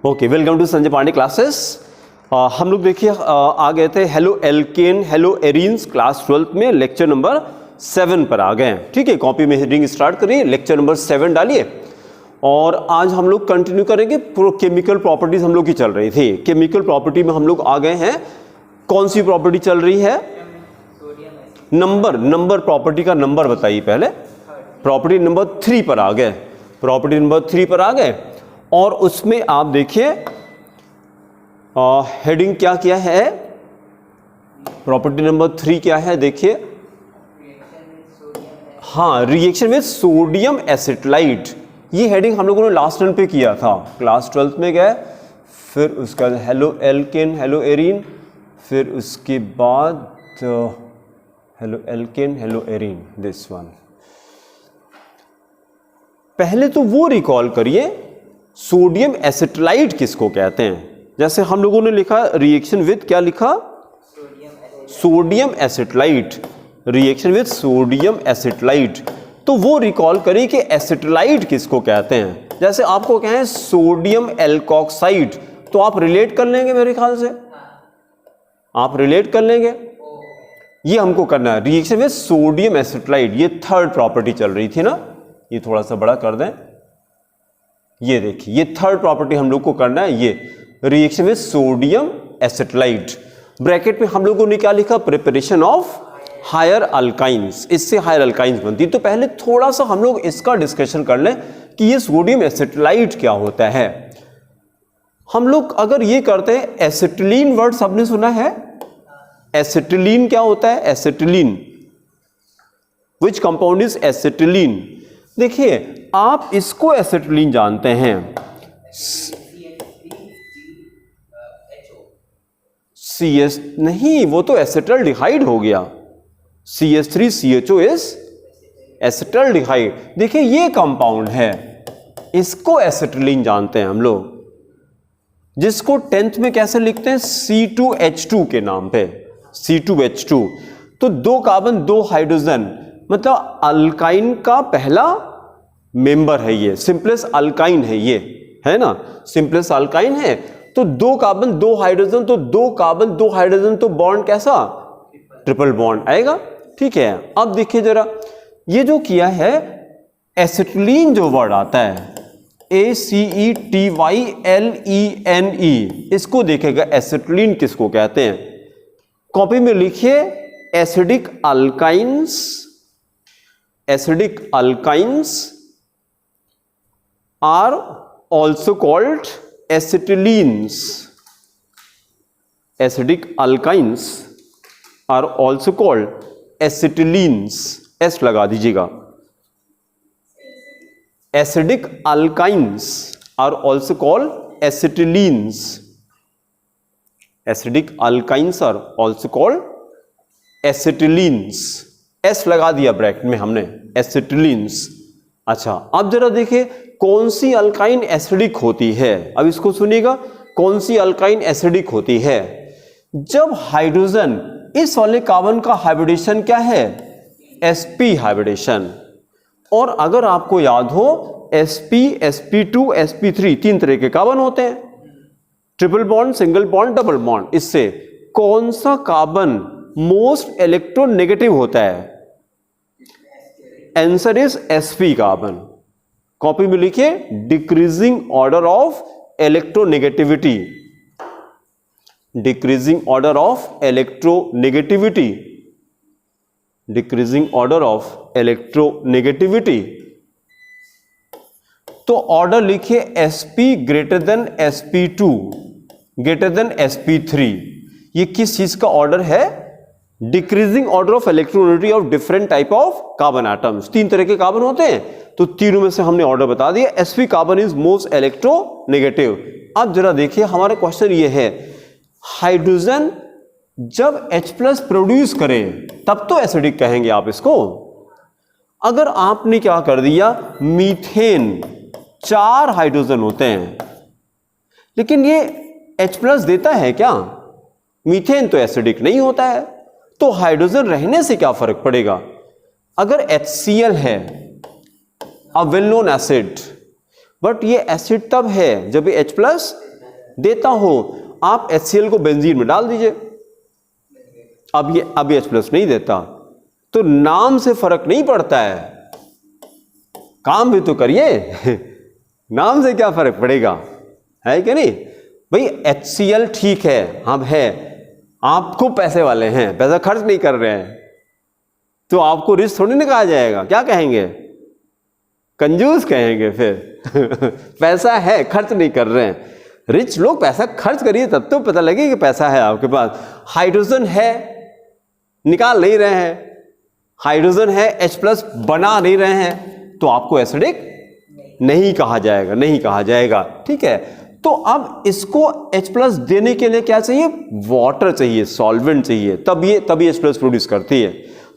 Okay, welcome to Sanjay Pandey classes. हम लोग देखिए आ गए थे halo alkane halo arenes class 12 में लेक्चर नंबर 7 पर आ गए हैं। ठीक है, कॉपी में हेडिंग स्टार्ट करिए, लेक्चर नंबर 7 डालिए और आज हम लोग कंटिन्यू करेंगे। केमिकल प्रॉपर्टीज हम लोग की चल रही थी। केमिकल प्रॉपर्टी में हम लोग आ गए हैं। कौन सी प्रॉपर्टी चल रही है? नंबर प्रॉपर्टी का नंबर बताइए पहले। प्रॉपर्टी नंबर 3 पर आ गए। प्रॉपर्टी नंबर 3 पर आ गए और उसमें आप देखिए हेडिंग क्या किया है। प्रॉपर्टी नंबर 3 क्या है देखिए। हाँ, रिएक्शन विद सोडियम एसिटलाइट। ये हेडिंग हम लोगों ने लास्ट रन पे किया था, क्लास 12 में गए। फिर उसका हेलो एल्केन हेलो एरीन, फिर उसके बाद hello alkane hello arene, this one. पहले तो वो रिकॉल करिए सोडियम एसिटलाइट किसको कहते हैं। जैसे हम लोगों ने लिखा रिएक्शन विद, क्या लिखा? सोडियम एसिटलाइट। रिएक्शन विद सोडियम एसिटलाइट, तो वो रिकॉल करिए कि एसिटलाइट किसको कहते हैं। जैसे आपको कहें सोडियम एल्कोक्साइड, तो आप रिलेट कर लेंगे, मेरे ख्याल से आप रिलेट कर लेंगे। ये हमको करना है, रिएक्शन विद सोडियम एसिटलाइट। ये थर्ड प्रॉपर्टी चल रही थी ना, ये थोड़ा सा बड़ा कर दें। ये देखिए, ये थर्ड प्रॉपर्टी हम लोग को करना है, ये reaction with sodium acetylide. Bracket में हम लोगों ने क्या लिखा? Preparation of higher alkynes. इससे हायर अल्काइंस बनती। तो पहले थोड़ा सा हम लोग इसका डिस्कशन कर लें कि ये सोडियम एसिटलाइट क्या होता है। हम लोग अगर ये करते हैं, एसिटिलीन वर्ड सबने सुना है। एसिटिलीन क्या होता है? Acetylene, which compound is acetylene? देखिए, आप इसको एसिटिलीन जानते हैं। CS नहीं, वो तो एसिटल्डिहाइड हो गया। CH3CHO is acetaldehyde. देखिए, ये कंपाउंड है, इसको एसिटिलीन जानते हैं हम लोग, जिसको 10th में कैसे लिखते हैं? C2H2 के नाम पे, C2H2। तो 2 कार्बन 2 हाइड्रोजन, मतलब अल्काइन का पहला मेंबर है ये। सिंपलेस्ट अल्काइन है ये, है ना, सिंपलेस्ट अल्काइन है। तो 2 कार्बन 2 हाइड्रोजन, तो 2 कार्बन 2 हाइड्रोजन, तो बॉन्ड कैसा? ट्रिपल बॉन्ड आएगा। ठीक है, अब देखिए जरा, ये जो किया है एसिटिलीन, जो वर्ड आता है ACETYLENE, इसको देखेगा एसिटिलीन किसको कहते हैं। कॉपी में लिखिए acidic alkynes. Acidic alkynes are also called acetylenes. Acidic alkynes are also called acetylines. S लगा दीजिएगा। Acidic alkynes are also called acetylines. Acidic alkynes are also called acetylines. S लगा दिया ब्रैकेट में हमने, acetylines। अच्छा, अब जरा देखिए कौन सी अल्काइन एसिडिक होती है। अब इसको सुनिएगा, कौन सी अल्काइन एसिडिक होती है? जब हाइड्रोजन, इस वाले कार्बन का हाइब्रिडेशन क्या है? sp hybridisation. और अगर आपको याद हो, sp, sp2, sp3 3 तरह के कार्बन होते हैं, triple bond, single bond, double bond. इससे कौन सा कार्बन मोस्ट इलेक्ट्रोनेगेटिव होता है? Answer is sp carbon. Copy में लिखिए decreasing order of electronegativity. Decreasing order of electronegativity. Decreasing order of electronegativity. तो ऑर्डर लिखिए sp greater than sp2 greater than sp3। ये किस चीज का ऑर्डर है? Decreasing order of electronegativity of different type of carbon atoms. 3 तरह के carbon होते हैं, तो तीनों में से हमने ऑर्डर बता दिया। sp carbon is most electronegative. अब जरा देखिए, हमारा क्वेश्चन ये है, हाइड्रोजन जब H+ प्रोड्यूस करे तब तो एसिडिक कहेंगे आप इसको। अगर आपने क्या कर दिया, मीथेन, 4 हाइड्रोजन होते हैं, लेकिन ये H+ देता है क्या? मीथेन तो एसिडिक नहीं होता है, तो हाइड्रोजन रहने से क्या फर्क पड़ेगा? अगर HCl है, a well known acid, but ये एसिड तब है जब ये H+ देता हो, आप HCl को बेंजीन में डाल दीजिए, अब ये H+ नहीं देता, तो नाम से फर्क नहीं पड़ता है, काम भी तो करिए नाम से क्या फर्क पड़ेगा, है कि नहीं भाई। HCl ठीक है, हम है, आपको पैसे वाले हैं, पैसा खर्च नहीं कर रहे हैं, तो आपको रिच थोड़ी ना कहा जाएगा, क्या कहेंगे, कंजूस कहेंगे फिर पैसा है, खर्च नहीं कर रहे हैं। रिच लोग पैसा खर्च करिए तब तो पता लगे कि पैसा है आपके पास। हाइड्रोजन है, निकाल नहीं रहे हैं, हाइड्रोजन है, H+ बना नहीं रहे हैं, तो आपको एसिडिक नहीं कहा जाएगा, नहीं कहा जाएगा, ठीक है। तो अब इसको H+ देने के लिए क्या चाहिए, वाटर चाहिए, सॉल्वेंट चाहिए, तभी H+ प्रोड्यूस करती है।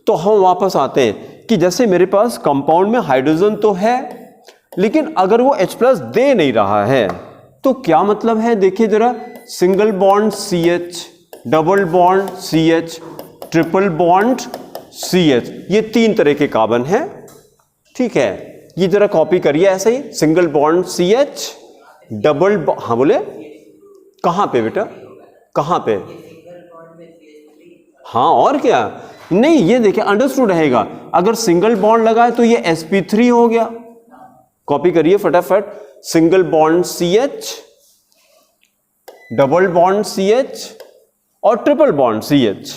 तो हम वापस आते हैं कि जैसे मेरे पास कंपाउंड में हाइड्रोजन तो है, लेकिन अगर वो H+ दे नहीं रहा है तो क्या मतलब है, देखिए जरा, single bond CH, double bond CH, triple bond CH, ये 3 तरह के कार्बन है, ठीक है। ये जरा कॉपी करिए ऐसे ही, सिंगल बॉन्ड CH, डबल, हाँ बोले, कहां पे बेटा, कहां पे, हाँ और क्या, नहीं ये देखिए अंडरस्टूड रहेगा। अगर सिंगल बॉन्ड लगा है तो ये sp3 हो गया, कॉपी करिए फटाफट, single bond CH, double bond CH और triple bond CH,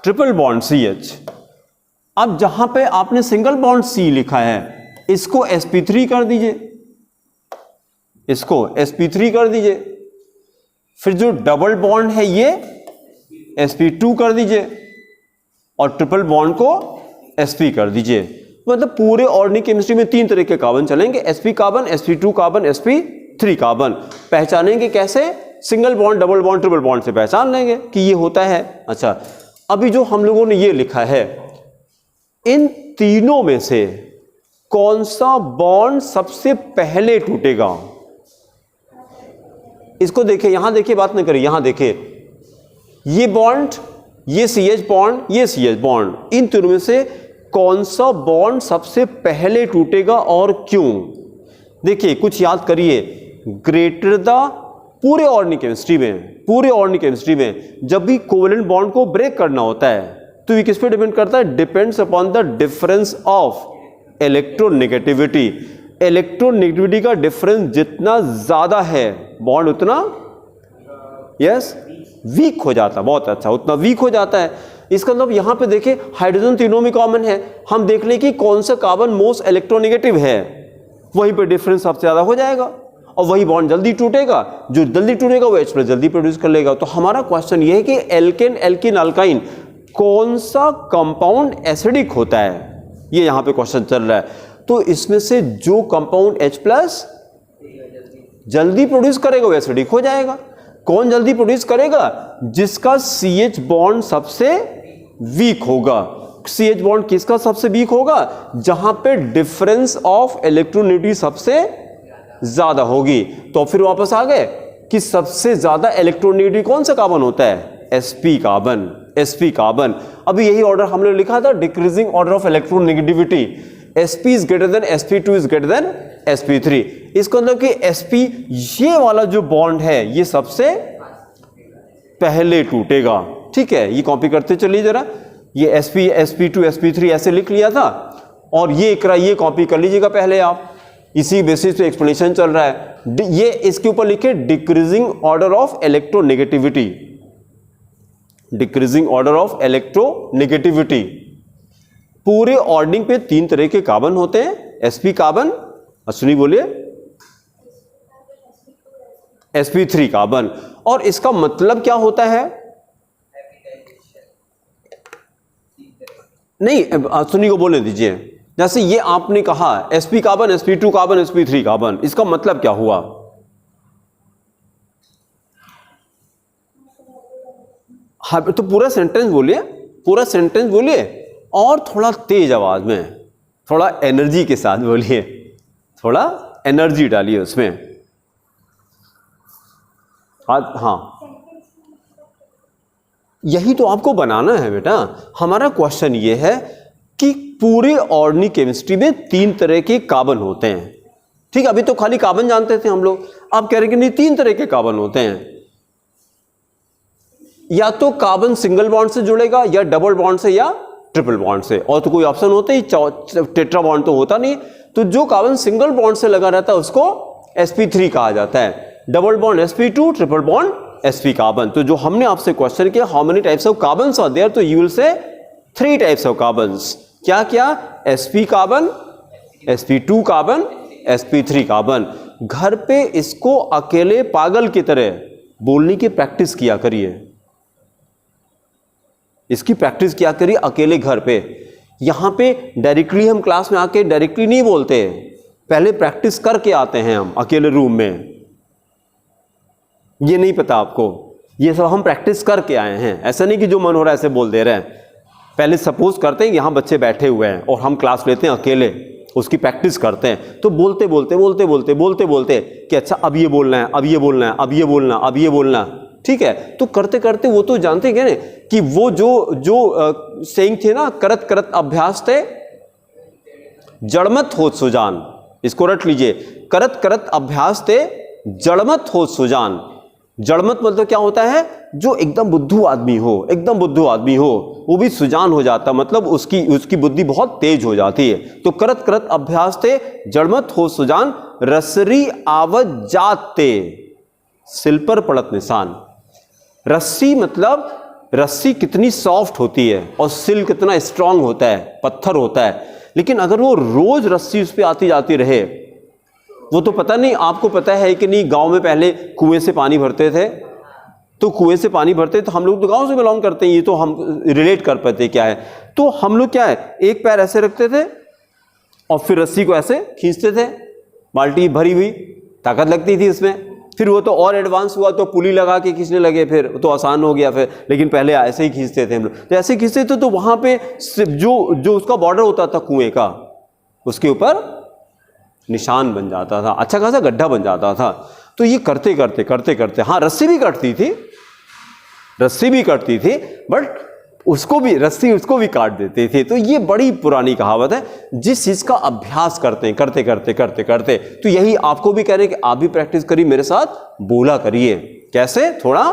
triple bond CH। अब जहां पे आपने सिंगल बॉन्ड C लिखा है, इसको sp3 कर दीजिए, इसको sp3 कर दीजिए, फिर जो डबल बॉन्ड है ये sp2 कर दीजिए और ट्रिपल बॉन्ड को sp कर दीजिए। मतलब पूरे ऑर्गेनिक केमिस्ट्री में 3 तरह के कार्बन चलेंगे, sp carbon, sp2 carbon, sp3 carbon. पहचानेंगे कैसे, single bond, double bond, triple bond से पहचान लेंगे कि ये होता है। अच्छा, अभी जो हम लोगों ने ये लिखा है, इन तीनों में से कौन सा बॉन्ड सबसे पहले टूटेगा, इसको देखिए, यहां देखिए, बात नहीं करिए, यहां देखिए, ये बॉन्ड, ये CH बॉन्ड, ये CH बॉन्ड, इन तीनों में से कौन सा बॉन्ड सबसे पहले टूटेगा और क्यों। देखिए कुछ याद करिए, ग्रेटर द, पूरे ऑर्गेनिक केमिस्ट्री में जब भी कोवेलेंट बॉन्ड को ब्रेक करना होता है तो ये किस पे डिपेंड करता है, depends upon the difference of electronegativity. Electronegativity का डिफरेंस जितना ज्यादा है बॉन्ड उतना वीक हो जाता है, बहुत अच्छा, उतना वीक हो जाता है। इसका मतलब यहां पे देखिए हाइड्रोजन तीनों में कॉमन है, हम देख लें कि कौन सा कार्बन मोस्ट इलेक्ट्रोनेगेटिव है, वहीं पे डिफरेंस सबसे ज्यादा हो जाएगा और वही बॉन्ड जल्दी टूटेगा, जो जल्दी टूटेगा वो H+ जल्दी प्रोड्यूस कर लेगा। तो हमारा क्वेश्चन ये है कि एल्केन, एल्कीन, अल्काइन कौन सा कंपाउंड एसिडिक होता है, ये यहां पे क्वेश्चन चल रहा है। तो इसमें से जो कंपाउंड H+ जल्दी प्रोड्यूस करेगा वो एसिडिक हो जाएगा। कौन जल्दी प्रोड्यूस करेगा, जिसका CH बॉन्ड सबसे वीक होगा। CH बॉन्ड किसका सबसे वीक होगा, जहां पे डिफरेंस ऑफ इलेक्ट्रोनेगेटिविटी सबसे ज्यादा होगी। तो फिर वापस आ गए कि सबसे ज्यादा इलेक्ट्रोनेगेटिव कौन सा कार्बन होता है, sp कार्बन। अभी यही ऑर्डर हमने लिखा था, decreasing order of electronegativity, sp is greater than sp2 is greater than sp3। इसको मतलब कि sp, ये वाला जो बॉन्ड है ये सबसे पहले टूटेगा, ठीक है। ये कॉपी करते चलिए जरा, ये sp, sp2, sp3 ऐसे लिख लिया था, और ये कॉपी कर लीजिएगा पहले आप, इसी बेसिस पे एक्सप्लेनेशन चल रहा है। ये इसके ऊपर लिखे decreasing order of electronegativity, decreasing order of electronegativity. पूरे ऑर्डरिंग पे 3 तरह के कार्बन होते हैं, sp कार्बन, अश्विनी बोलिए, sp3 कार्बन। और इसका मतलब क्या होता है, नहीं अश्विनी को बोलने दीजिए। जैसे ये आपने कहा sp carbon, sp2 carbon, sp3 carbon, इसका मतलब क्या हुआ, हाँ तो पूरा सेंटेंस बोलिए, पूरा सेंटेंस बोलिए, और थोड़ा तेज आवाज में, थोड़ा एनर्जी के साथ बोलिए, थोड़ा एनर्जी डालिए उसमें। हाँ यही तो आपको बनाना है बेटा। हमारा क्वेश्चन ये है कि पूरे ऑर्गेनिक केमिस्ट्री में 3 तरह के कार्बन होते हैं, ठीक, अभी तो खाली कार्बन जानते थे हम लोग, अब कह रहे हैं कि नहीं 3 तरह के कार्बन होते हैं, या तो कार्बन सिंगल बॉन्ड से जुड़ेगा, या डबल बॉन्ड से, या ट्रिपल बॉन्ड से, और तो कोई ऑप्शन होता ही टेट्रा बॉन्ड तो होता नहीं। तो जो कार्बन सिंगल बॉन्ड से लगा रहता है उसको sp3 कहा जाता है, double bond sp2, triple bond sp carbon. तो जो हमने आपसे क्वेश्चन किया how many types of carbons are there, तो you will say 3 types of carbons. क्या क्या? sp carbon, sp2 carbon, sp3 carbon. घर पे इसको अकेले पागल की तरह बोलने की प्रैक्टिस किया करिए, इसकी प्रैक्टिस किया करिए अकेले घर पे। यहां पे डायरेक्टली हम क्लास में आके डायरेक्टली नहीं बोलते, पहले प्रैक्टिस करके आते हैं हम अकेले रूम में। ये नहीं पता आपको, ये सब हम प्रैक्टिस करके आए हैं, ऐसा नहीं कि जो मन हो रहा है ऐसे बोल दे रहे हैं। पहले सपोज करते हैं यहां बच्चे बैठे हुए हैं और हम क्लास लेते हैं अकेले, उसकी प्रैक्टिस करते हैं, तो बोलते बोलते बोलते बोलते बोलते बोलते कि अच्छा अब ये बोलना है, अब ये बोलना है, अब ये बोलना, अब ये बोलना, ठीक है। तो करते करते वो तो जानते हैं ना कि वो जो सेइंग थे ना, करत करत अभ्यास थे जड़मत होत सुजान, इसको रट लीजिए, करत करत अभ्यास थे जड़मत होत सुजान। जड़मत मतलब क्या होता है? जो एकदम बुद्धू आदमी हो, एकदम बुद्धू आदमी हो वो भी सुजान हो जाता, मतलब उसकी बुद्धि बहुत तेज हो जाती है। तो करत करत अभ्यास थे जड़मत हो सुजान, रसरी आवत जाते सिल पर पड़त निशान। रस्सी मतलब रस्सी कितनी सॉफ्ट होती है और सिल कितना स्ट्रांग होता है, पत्थर होता है, लेकिन अगर वो रोज रस्सी उस पर आती जाती रहे, वो तो पता नहीं, आपको पता है कि नहीं, गांव में पहले कुएं से पानी भरते थे, तो कुएं से पानी भरते, तो हम लोग तो गांव से बिलोंग करते हैं, ये तो हम रिलेट कर पाते क्या है। तो हम लोग क्या है, एक पैर ऐसे रखते थे और फिर रस्सी को ऐसे खींचते थे, बाल्टी भरी हुई, ताकत लगती थी इसमें। फिर वो तो और एडवांस हुआ तो पुली लगा के खींचने लगे, फिर तो आसान हो गया फिर, लेकिन पहले ऐसे ही खींचते थे हम लोग। तो ऐसे खींचते थे तो वहां पे जो उसका बॉर्डर होता था कुएं का, उसके ऊपर निशान बन जाता था, अच्छा खासा गड्ढा बन जाता था। तो ये करते करते करते करते, हाँ रस्सी भी कटती थी, रस्सी भी कटती थी, बट रस्सी उसको भी काट देते थे। तो ये बड़ी पुरानी कहावत है, जिस चीज का अभ्यास करते हैं करते करते करते करते, तो यही आपको भी कह रहे हैं कि आप भी प्रैक्टिस करिए, मेरे साथ बोला करिए। कैसे? थोड़ा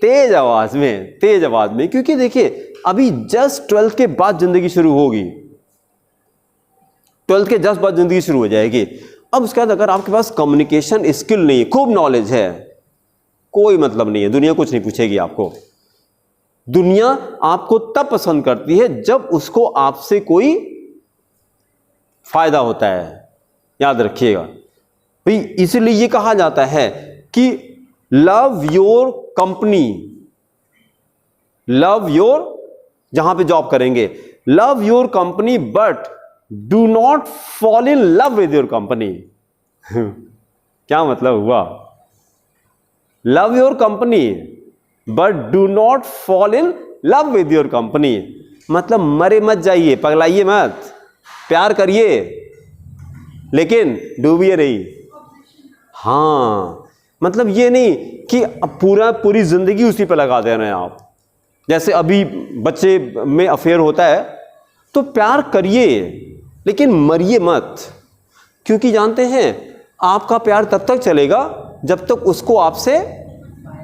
तेज आवाज में, क्योंकि देखिए अभी जस्ट 12th के बाद जिंदगी शुरू होगी, 12th के जस्ट बाद जिंदगी शुरू हो जाएगी। अब उसके बाद अगर आपके पास कम्युनिकेशन स्किल नहीं है, खूब नॉलेज है, कोई मतलब नहीं है, दुनिया कुछ नहीं पूछेगी आपको। दुनिया आपको तब पसंद करती है जब उसको आपसे कोई फायदा होता है, याद रखिएगा भाई। इसीलिए ये कहा जाता है कि love your company, love your, जहां पे जॉब करेंगे, love your company but do not fall in love with your company. क्या मतलब हुआ? Love your company but do not fall in love with your company, मतलब मरे मत जाइए, पगलाइए मत, प्यार करिए लेकिन डूबिए नहीं। हाँ, मतलब ये नहीं कि पूरी जिंदगी उसी पे लगा दे रहे हैं आप। जैसे अभी बच्चे में अफेयर होता है तो प्यार करिए लेकिन मरिए मत, क्योंकि जानते हैं आपका प्यार तब तक चलेगा जब तक उसको आपसे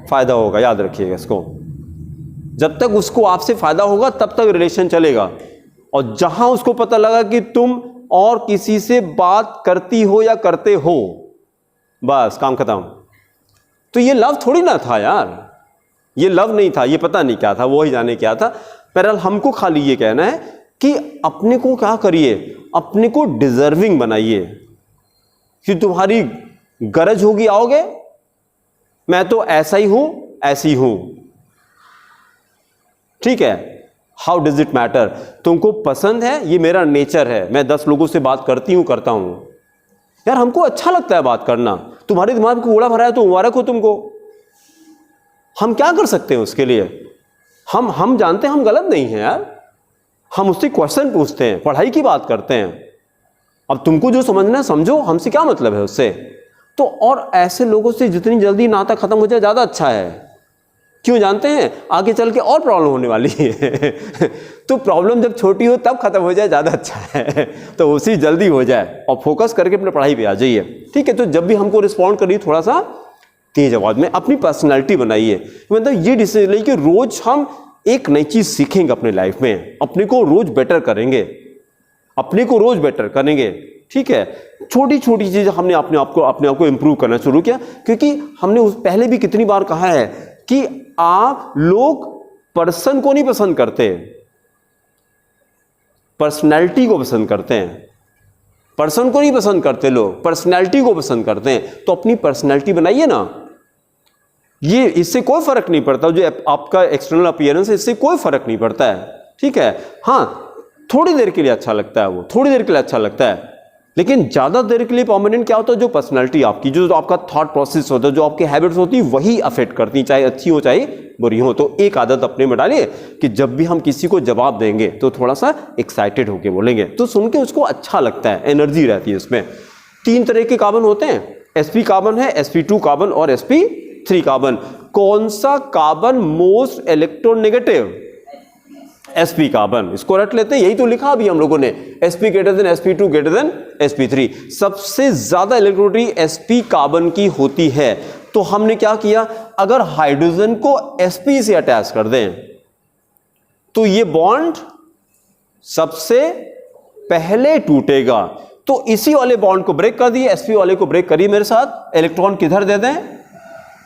फायदा होगा, याद रखिएगा इसको। जब तक उसको आपसे फायदा होगा तब तक रिलेशन चलेगा, और जहां उसको पता लगा कि तुम और किसी से बात करती हो या करते हो, बस काम खत्म। तो ये लव थोड़ी ना था यार, ये लव नहीं था, ये पता नहीं क्या था, वो ही जाने क्या था। बहरहाल हमको खाली ये कहना है कि अपने को क्या करिए, अपने को डिजर्विंग बनाइए कि तुम्हारी गरज होगी आओगे, मैं तो ऐसा ही हूं, ऐसी हूं, ठीक है। हाउ डज इट मैटर, तुमको पसंद है, ये मेरा नेचर है, मैं 10 लोगों से बात करती हूं, करता हूं यार, हमको अच्छा लगता है बात करना। तुम्हारे दिमाग को उड़ा भरा है तो मुबारक हो तुमको, हम क्या कर सकते हैं उसके लिए। हम जानते हैं हम गलत नहीं हैं यार, हम उससे क्वेश्चन पूछते हैं, पढ़ाई की बात करते हैं। अब तुमको जो समझना है समझो, हमसे क्या मतलब है उससे। तो और ऐसे लोगों से जितनी जल्दी नाता खत्म हो जाए ज़्यादा अच्छा है, क्यों जानते हैं? आगे चल के और प्रॉब्लम होने वाली है तो प्रॉब्लम जब छोटी हो तब खत्म हो जाए ज़्यादा अच्छा है तो उसी जल्दी हो जाए और फोकस करके अपने पढ़ाई पे आ जाइए, ठीक है। तो जब भी हमको रिस्पॉन्ड करिए थोड़ा सा तेज आवाज में, अपनी पर्सनैलिटी बनाइए। मतलब ये डिसीजन लीजिए कि रोज हम एक नई चीज सीखेंगे अपने लाइफ में, अपने को रोज बेटर करेंगे, अपने को रोज बेटर करेंगे, ठीक है। छोटी छोटी चीजें हमने अपने आप को इंप्रूव करना शुरू किया, क्योंकि हमने पहले भी कितनी बार कहा है कि आप लोग पर्सन को नहीं पसंद करते, पर्सनैलिटी को पसंद करते हैं। पर्सन को नहीं पसंद करते लोग, पर्सनैलिटी को पसंद करते हैं। तो अपनी पर्सनैलिटी बनाइए ना, ये इससे कोई फर्क नहीं पड़ता, जो आपका एक्सटर्नल अपीयरेंस है इससे कोई फर्क नहीं पड़ता है, ठीक है। हाँ, थोड़ी देर के लिए अच्छा लगता है, वो थोड़ी देर के लिए अच्छा लगता है, लेकिन ज्यादा देर के लिए परमानेंट क्या होता है? जो पर्सनालिटी आपकी, जो आपका थॉट प्रोसेस होता है, जो आपकी हैबिट्स होती है, वही अफेक्ट करती, चाहे अच्छी हो चाहे बुरी हो। तो एक आदत अपने में डालिए कि जब भी हम किसी को जवाब देंगे तो थोड़ा सा एक्साइटेड होकर बोलेंगे, तो सुन के उसको अच्छा लगता है, एनर्जी रहती है इसमें। 3 तरह के कार्बन होते हैं, sp कार्बन है, sp2 कार्बन और sp3 कार्बन। कौन सा carbon most electronegative? sp carbon. इसको रट लेते हैं, यही तो लिखा अभी हम लोगों ने, sp greater than sp2 greater than sp3। सबसे ज्यादा इलेक्ट्रोनेगेटिविटी sp कार्बन की होती है। तो हमने क्या किया, अगर हाइड्रोजन को sp से अटैच कर दें तो ये बॉन्ड सबसे पहले टूटेगा। तो इसी वाले बॉन्ड को ब्रेक कर दिए, sp वाले को ब्रेक करिए मेरे साथ। इलेक्ट्रॉन किधर दे दें?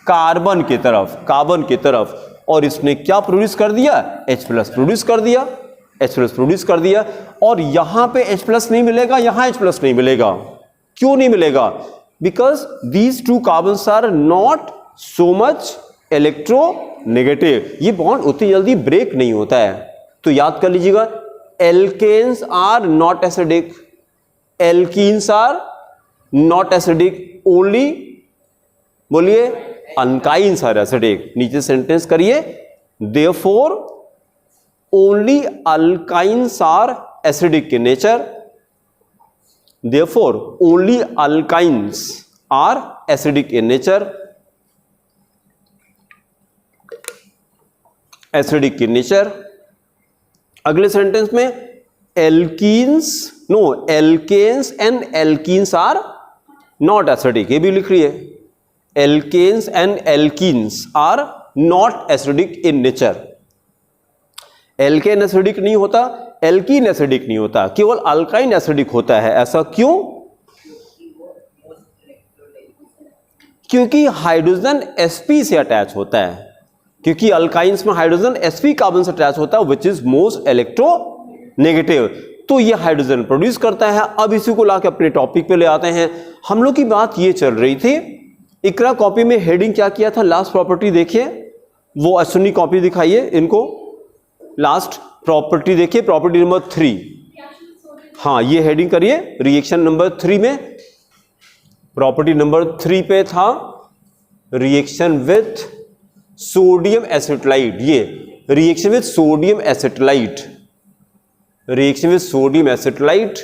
कार्बन की तरफ, कार्बन की तरफ। और इसने क्या प्रोड्यूस कर दिया? H प्लस प्रोड्यूस कर दिया, H प्लस प्रोड्यूस कर दिया। और यहां पे H प्लस नहीं मिलेगा, यहां H प्लस नहीं मिलेगा। क्यों नहीं मिलेगा? Because these 2 carbons are not so much electronegative. ये बॉन्ड उतनी जल्दी ब्रेक नहीं होता है। तो याद कर लीजिएगा, alkanes are not acidic, alkenes are not acidic, only बोलिए अल्काइन्स आर एसिडिक। नीचे सेंटेंस करिए, therefore only alkynes are acidic in nature, therefore only alkynes are acidic in nature, acidic in nature। अगले सेंटेंस में alkenes, no, alkanes and alkenes are not acidic, ये भी लिख रही है, alkanes and alkenes are not acidic in nature. Alkane acidic नहीं होता, alkene acidic नहीं होता, केवल अल्काइन एसिडिक होता है। ऐसा क्यों? क्योंकि हाइड्रोजन sp से अटैच होता है, क्योंकि अल्काइंस में हाइड्रोजन sp कार्बन से अटैच होता है, विच इज मोस्ट इलेक्ट्रोनेगेटिव। तो ये हाइड्रोजन प्रोड्यूस करता है। अब इसी को लाके अपने टॉपिक पे ले आते हैं। हम लोग की बात ये चल रही थी, इकरा कॉपी में हेडिंग क्या किया था? लास्ट प्रॉपर्टी देखिए, वो अश्विनी कॉपी दिखाइए इनको, लास्ट प्रॉपर्टी देखिए, प्रॉपर्टी नंबर 3। हाँ, ये हेडिंग करिए, रिएक्शन नंबर 3 में, प्रॉपर्टी नंबर 3 पे था रिएक्शन विथ सोडियम एसिटाइड। ये reaction with sodium acetylide, reaction with sodium acetylide,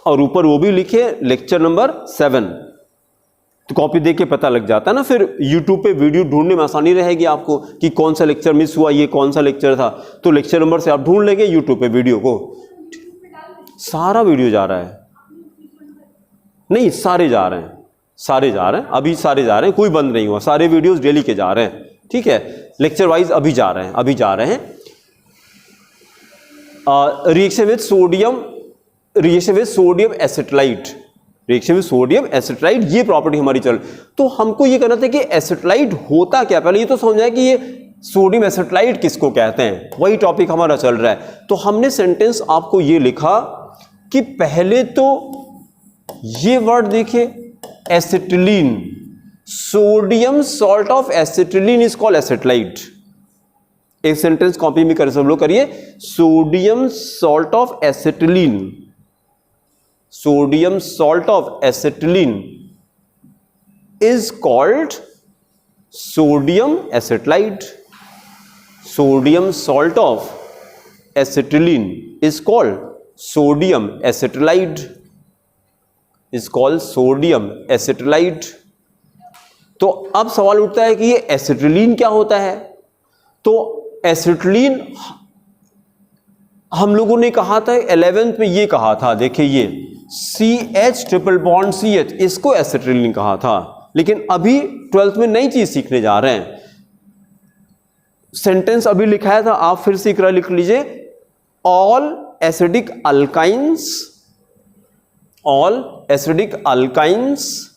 और ऊपर वो भी लिखे लेक्चर नंबर 7। तो कॉपी देख के पता लग जाता है ना, फिर YouTube पे वीडियो ढूंढने में आसानी रहेगी आपको कि कौन सा लेक्चर मिस हुआ, ये कौन सा लेक्चर था। तो लेक्चर नंबर से आप ढूंढ लेंगे YouTube पे वीडियो को। सारा वीडियो जा रहा है, नहीं सारे जा रहे हैं, सारे जा रहे हैं, अभी सारे जा रहे हैं, कोई बंद नहीं हुआ, सारे वीडियोस डेली के जा रहे हैं, ठीक है। लेक्चर वाइज अभी जा रहे हैं, अभी जा रहे हैं। Reaction with sodium, reaction with sodium acetylide, reaction with sodium acetylide, ये प्रॉपर्टी हमारी चल। तो हमको ये करना था कि एसिटाइड होता क्या, पहले ये तो समझाए कि ये सोडियम एसिटाइड किसको कहते हैं, वही टॉपिक हमारा चल रहा है। तो हमने सेंटेंस आपको ये लिखा कि पहले तो ये वर्ड देखिए, acetylene, sodium salt of acetylene is called एसिटाइड। एक सेंटेंस कॉपी में कर सब लोग करिए, sodium salt of acetylene, sodium salt of acetylene is called sodium acetylide. Sodium salt of acetylene is called sodium acetylide, is called sodium acetylide. तो अब सवाल उठता है कि ये एसिटिलीन क्या होता है। तो एसिटिलीन हम लोगों ने कहा था 11th में, ये कहा था, देखिए ये CH ट्रिपल बॉन्ड CH, इसको एसिटिलीन कहा था। लेकिन अभी 12th में नई चीज सीखने जा रहे हैं। सेंटेंस अभी लिखाया था, आप फिर से इकरा लिख लीजिए। All acidic alkynes, all acidic alkynes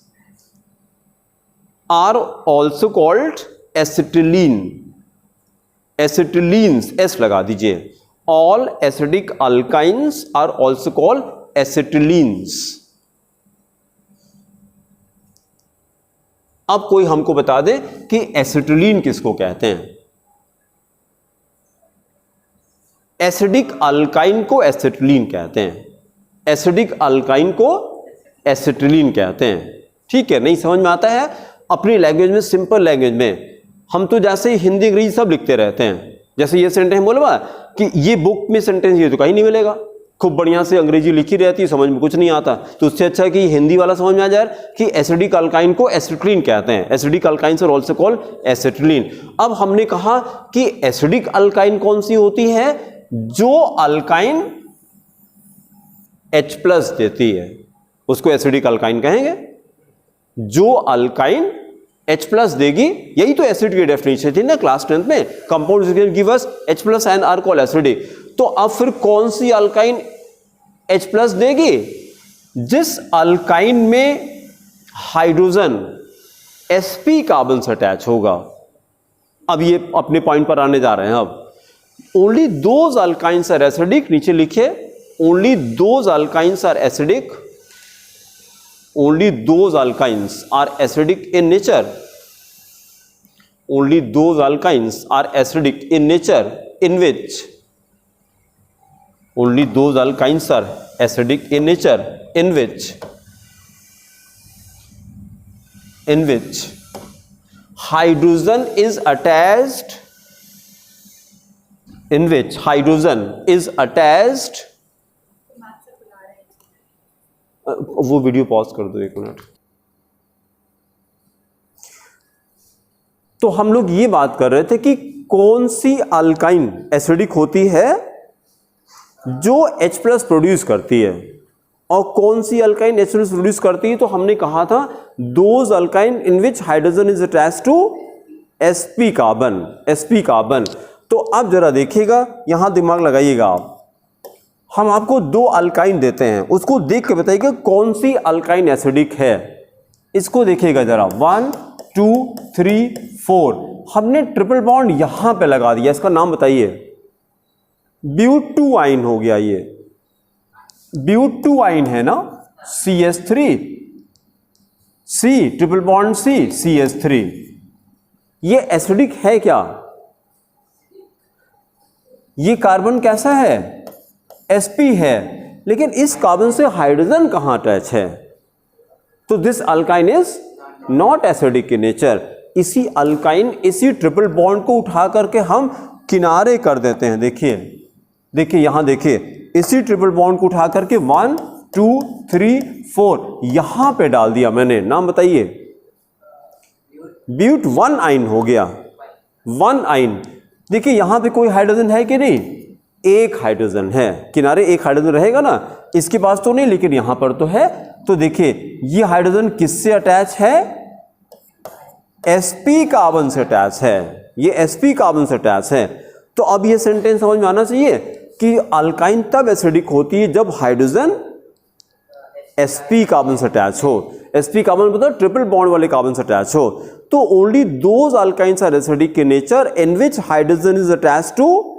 are also called acetylene. Acetylenes, S लगा दीजिए। All acidic alkynes are also called acetylenes. अब कोई हमको बता दे कि एसिटिलीन किसको कहते हैं। एसिडिक अल्काइन को एसिटिलीन कहते हैं, एसिडिक अल्काइन को एसिटिलीन कहते हैं। ठीक है, नहीं समझ में आता है अपनी लैंग्वेज में, सिंपल लैंग्वेज में। हम तो जैसे हिंदी अंग्रेजी सब लिखते रहते हैं। जैसे ये सेंटेंस बोलवा कि ये बुक में सेंटेंस ये तो कहीं नहीं मिलेगा, खूब बढ़िया से अंग्रेजी लिखी रहती है, समझ में कुछ नहीं आता। तो उससे अच्छा कि हिंदी वाला समझ में आ जाए कि एसिडिक अल्काइन को एसिटिलीन कहते हैं। Acidic alkynes are also called acetylene. अब हमने कहा कि एसिडिक अल्काइन कौन सी होती है, जो अल्काइन H+ देती है, उसको एसिडिक अल्काइन कहेंगे। जो अल्काइन H+ देगी, यही तो एसिड की डेफिनेशन थी ना क्लास 10th में। Compounds can give us H+ and are called acidic. तो अब फिर कौन सी अल्काइन H+ देगी, जिस अल्काइन में हाइड्रोजन sp कार्बन से अटैच होगा। अब ये अपने पॉइंट पर आने जा रहे हैं। अब only those alkynes are acidic, नीचे लिखिए only those alkynes are acidic, only those alkynes are acidic in nature, only those alkynes are acidic in nature in which, only those alkynes are acidic in nature in which hydrogen is attached, in which hydrogen is attached। वो video pause कर दो 1 minute. तो हम लोग ये बात कर रहे थे कि कौन सी अल्काइन एसिडिक होती है जो H+ प्रोड्यूस करती है, और कौन सी अल्काइन H+ प्रोड्यूस करती है। तो हमने कहा था those alkyne in which hydrogen is attached to sp carbon. तो अब जरा देखिएगा, यहां दिमाग लगाइएगा आप। हम आपको 2 अल्काइन देते हैं, उसको देख के बताइएगा कौन सी अल्काइन एसिडिक है। इसको देखिएगा जरा, 1 2 3 4। हमने ट्रिपल बॉन्ड यहां पे लगा दिया, इसका नाम बताइए। ब्यूटूआइन हो गया, ये ब्यूटूआइन है ना, CH3, C triple bond C CH3। ये एसिडिक है क्या? ये कार्बन कैसा है? sp है, लेकिन इस कार्बन से हाइड्रोजन कहां अटैच है? तो this alkyne is not acidic in nature. इसी अल्काइन, इसी ट्रिपल बॉन्ड को उठा करके हम किनारे कर देते हैं। देखिए यहां देखिए, इसी ट्रिपल बॉन्ड को उठा करके 1 2 3 4 यहां पे डाल दिया मैंने। नाम बताइए। ब्यूट 1 आइन हो गया, 1 आइन। देखिए यहां पे कोई हाइड्रोजन है कि नहीं? एक हाइड्रोजन है, किनारे एक हाइड्रोजन रहेगा ना, इसके पास तो नहीं, लेकिन यहां पर तो है। तो देखिए ये हाइड्रोजन किससे अटैच है? sp कार्बन से अटैच है, ये sp कार्बन से अटैच है। तो अब ये सेंटेंस समझ में आना चाहिए कि अल्काइन तब एसिडिक होती है जब हाइड्रोजन sp कार्बन से अटैच हो। sp कार्बन मतलब ट्रिपल बॉन्ड वाले कार्बन से अटैच हो। तो only those alkynes are acidic in nature in which hydrogen is attach to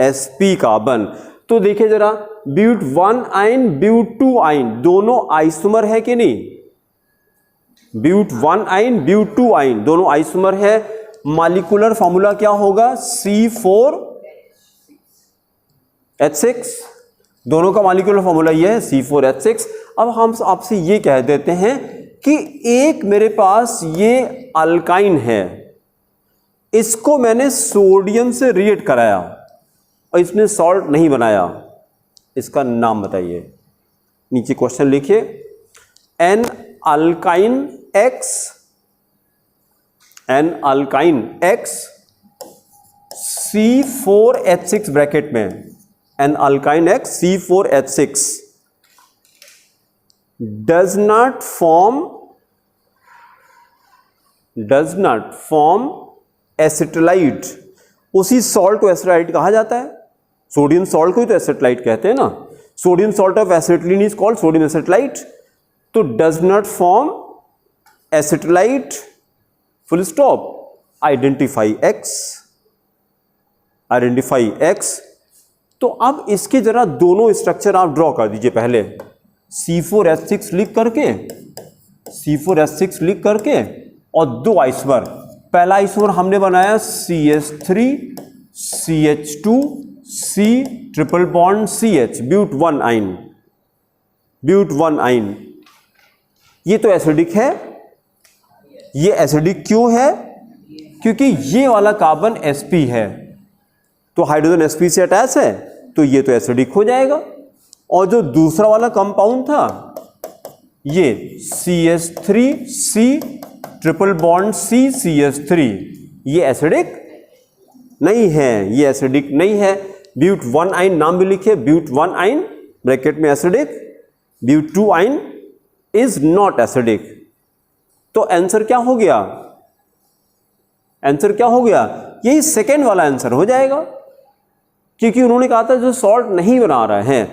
sp carbon. तो देखिए जरा, ब्यूट 1 आइन ब्यूट 2 आइन दोनों आइसोमर है कि नहीं? ब्यूट 1 आइन ब्यूट 2 आइन दोनों आइसोमर है। मॉलिक्यूलर फॉर्मूला क्या होगा? C4H6। दोनों का मॉलिक्यूलर फॉर्मूला ये है, C4H6। अब हम आपसे ये कह देते हैं कि एक मेरे पास ये अल्काइन है, इसको मैंने सोडियम से रिएक्ट कराया और इसने सॉल्ट नहीं बनाया, इसका नाम बताइए। नीचे क्वेश्चन लिखिए। An alkyne X an alkyne X C4H6 bracket में, an alkyne X C4H6 does not form acetylide. उसी सॉल्ट को एसिटिलाइट कहा जाता है, सोडियम सॉल्ट को ही तो एसिटिलाइट कहते हैं ना। Sodium salt of acetylene is called sodium acetylide. तो does not form acetylide, full stop, identify X। तो अब इसके जरा दोनों स्ट्रक्चर आप ड्रॉ कर दीजिए। पहले C4H6 लिख करके और दो आइसोमर। पहला आइसोमर हमने बनाया CH3 CH2 C triple bond CH, but one yne. ये तो एसिडिक है। ये एसिडिक क्यों है? क्योंकि ये वाला कार्बन sp है, तो हाइड्रोजन sp से अटैच है, तो ये तो एसिडिक हो जाएगा। और जो दूसरा वाला कंपाउंड था ये CH3 C triple bond C CH3, ये एसिडिक नहीं है, ये एसिडिक नहीं है। ब्यूट वन आइन नाम भी लिखे, ब्यूट वन आइन ब्रैकेट में acidic, but two yne is not acidic. तो आंसर क्या हो गया? यही सेकेंड वाला आंसर हो जाएगा, क्योंकि उन्होंने कहा था जो सॉल्ट नहीं बना रहा है,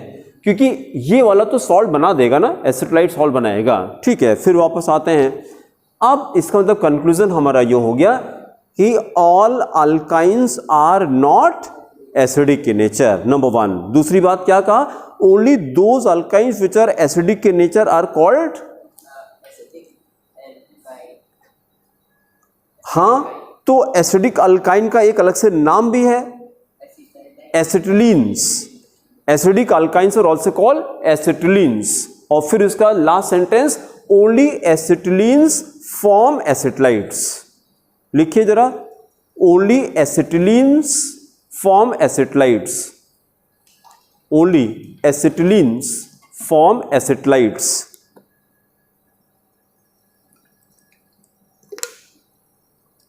क्योंकि ये वाला तो सॉल्ट बना देगा ना, एसिटिलाइट सॉल्ट बनाएगा। ठीक है, फिर वापस आते हैं। अब इसका मतलब कंक्लूजन हमारा ये हो गया कि all alkynes are not acidic in nature, number 1। दूसरी बात क्या कहा? Only those alkynes which are acidic in nature are called, हाँ, तो एसिडिक अल्काइन का एक अलग से नाम भी है, acetylenes. Acidic alkynes are also called acetylenes. और फिर उसका last sentence, only acetylenes form acetylides. लिखिए जरा, only acetylenes form acetylides, only acetylenes form acetylides.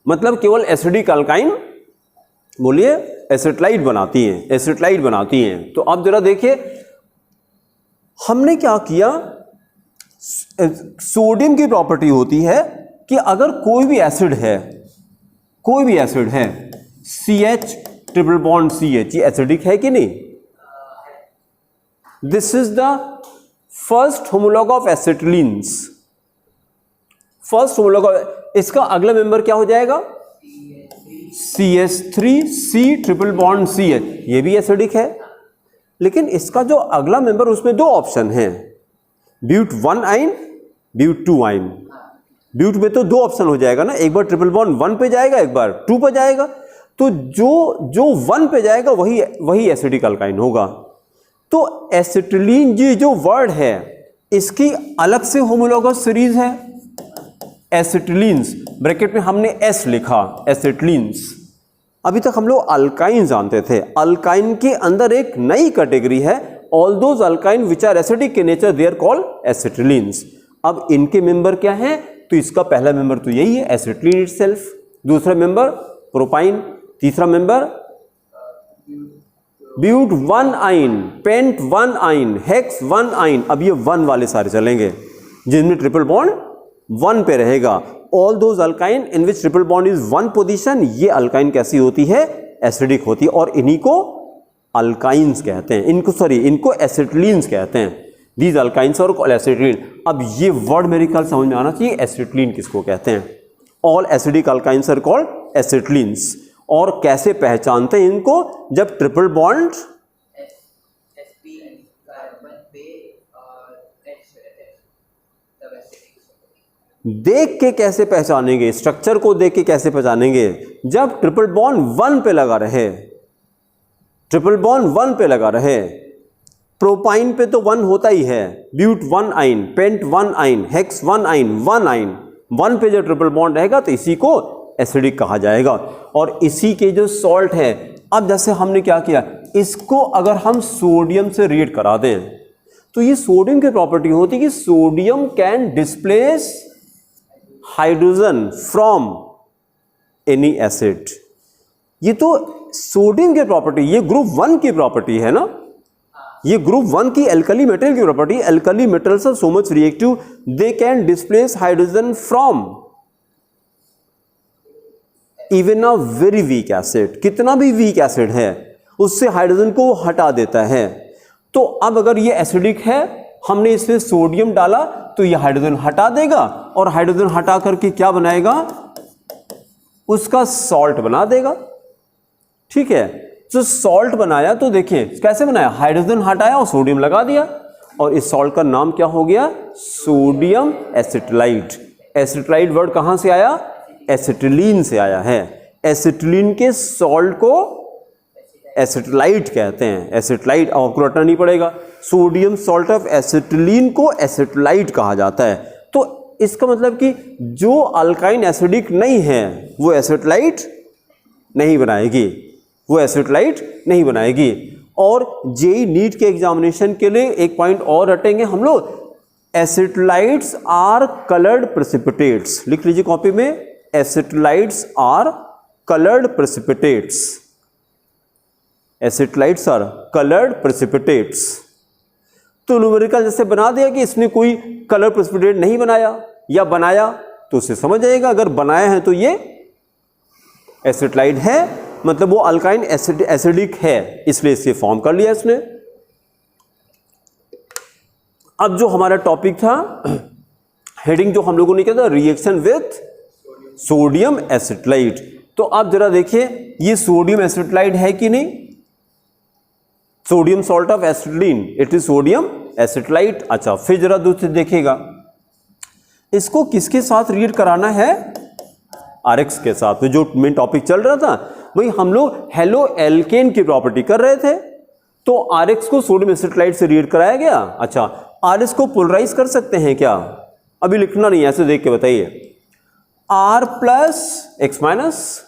मतलब केवल एसिडिक अल्काइन, बोलिए, एसिटिलाइट बनाती हैं। तो अब जरा देखिए हमने क्या किया। सोडियम की प्रॉपर्टी होती है कि अगर कोई भी एसिड है CH ट्रिपल बॉन्ड CH, ये एसिडिक है कि नहीं? This is the first homologue of acetylenes. First homologue, इसका अगला मेंबर क्या हो जाएगा? CH3 C triple bond CH, ये भी एसिडिक है। लेकिन इसका जो अगला मेंबर, उसमें दो ऑप्शन हैं, ब्यूट वन आइन, ब्यूट टू आइन। ब्यूट में तो दो ऑप्शन हो जाएगा ना, एक बार ट्रिपल बॉन्ड 1 पे जाएगा, एक बार 2 पे जाएगा। तो जो 1 पे जाएगा वही एसिडिक अल्काइन होगा। तो एसिटिलीन ये जो वर्ड है, इसकी अलग से होमोलॉगस सीरीज है, एसिटिलीन्स। ब्रैकेट में हमने S लिखा, एसिटिलीन्स। अभी तक हम लोग अल्काइन जानते थे। अल्काइन के अंदर एक नई कैटेगरी है, all those alkyne which are acidic in nature they are called acetylenes. अब इनके मेंबर क्या है? तो इसका पहला मेंबर तो यही है, एसिटिलीन इटसेल्फ। दूसरा मेंबर प्रोपाइन। तीसरा member but one yne, pent one yne, hex one yne. अब ये 1 वाले सारे चलेंगे जिनमें ट्रिपल बॉन्ड 1 पे रहेगा। All those alkyne in which triple bond is 1 position, ये अल्काइन कैसी होती है? एसिडिक होती है। और इन्हीं को अल्काइंस कहते हैं, इनको एसिटिलीन्स कहते हैं। दीज अल्काइंस और कॉल्ड एसिटिलीन। अब ये वर्ड मेरे ख्याल समझ में आना चाहिए, एसिटिलीन किसको कहते हैं? All acidic alkynes are called acetylenes. और कैसे पहचानते हैं इनको? जब ट्रिपल बॉन्ड देख के कैसे पहचानेंगे? स्ट्रक्चर को देख के कैसे पहचानेंगे? जब ट्रिपल बॉन्ड 1 पे लगा रहे, ट्रिपल बॉन्ड 1 पे लगा रहे। प्रोपाइन पे तो 1 होता ही है, ब्यूट 1 आइन, पेंट 1 आइन, हेक्स 1 आइन, 1 आइन। 1 पे जो ट्रिपल बॉन्ड रहेगा तो इसी को एसिडिक कहा जाएगा। और इसी के जो सॉल्ट है, अब जैसे हमने क्या किया, इसको अगर हम सोडियम से रिएक्ट करा दें तो ये सोडियम की प्रॉपर्टी होती है कि sodium can displace hydrogen from any acid. ये तो सोडियम की प्रॉपर्टी, ये ग्रुप 1 की प्रॉपर्टी है ना, ये ग्रुप 1 की एल्कली मेटल की property. Alkali metals are so much reactive they can displace hydrogen from even a very weak acid. कितना भी वीक एसिड है उससे हाइड्रोजन को हटा देता है। तो अब अगर ये एसिडिक है, हमने इसमें सोडियम डाला तो ये हाइड्रोजन हटा देगा, और हाइड्रोजन हटा करके क्या बनाएगा, उसका सॉल्ट बना देगा। ठीक है, जो सॉल्ट बनाया तो देखिए कैसे बनाया, हाइड्रोजन हटाया और सोडियम लगा दिया, और इस सॉल्ट का नाम क्या हो गया, सोडियम एसिटलाइट। एसिटलाइट वर्ड कहां से आया, एसिटिलीन से आया है। एसिटिलीन के सॉल्ट को एसिटलाइट कहते हैं। एसिटलाइट आपको रटना नहीं पड़ेगा, सोडियम सॉल्ट ऑफ एसिटिलीन को एसिटलाइट कहा जाता है। तो इसका मतलब कि जो अल्काइन एसिडिक नहीं है वो एसिटलाइट नहीं बनाएगी, वो एसिटलाइट नहीं बनाएगी। और जेई नीट के एग्जामिनेशन के लिए एक पॉइंट और रटेंगे हम लोग, एसिटलाइट्स आर कलर्ड प्रेसिपिटेट्स। लिख लीजिए कॉपी में, acetylides are coloured precipitates. Acetylides are coloured precipitates. तो न्यूमेरिकल जैसे बना दिया कि इसने कोई कलर प्रेसिपिटेट नहीं बनाया, या बनाया तो उसे समझ जाएगा, अगर बनाया है तो ये एसिटलाइट है, मतलब वो अल्काइन एसिडिक है, इसलिए इसे फॉर्म कर लिया इसने। अब जो हमारा टॉपिक था, हेडिंग जो हम लोगों ने किया था, रिएक्शन विथ सोडियम एसिटलाइट। तो अब जरा देखिए ये सोडियम एसिटलाइट है कि नहीं, sodium salt of acetylene, it is sodium acetylide. अच्छा, फिर जरा दूसरे देखिएगा, इसको किसके साथ रिएक्ट कराना है, आरएक्स के साथ। तो जो मेन टॉपिक चल रहा था वही हम लोग हेलो एल्केन की प्रॉपर्टी कर रहे थे, तो आरएक्स को सोडियम एसिटलाइट से रिएक्ट कराया गया। अच्छा, आरएक्स को पोलराइज कर सकते हैं क्या, अभी लिखना नहीं है, ऐसे देख के बताइए, आर प्लस एक्स माइनस।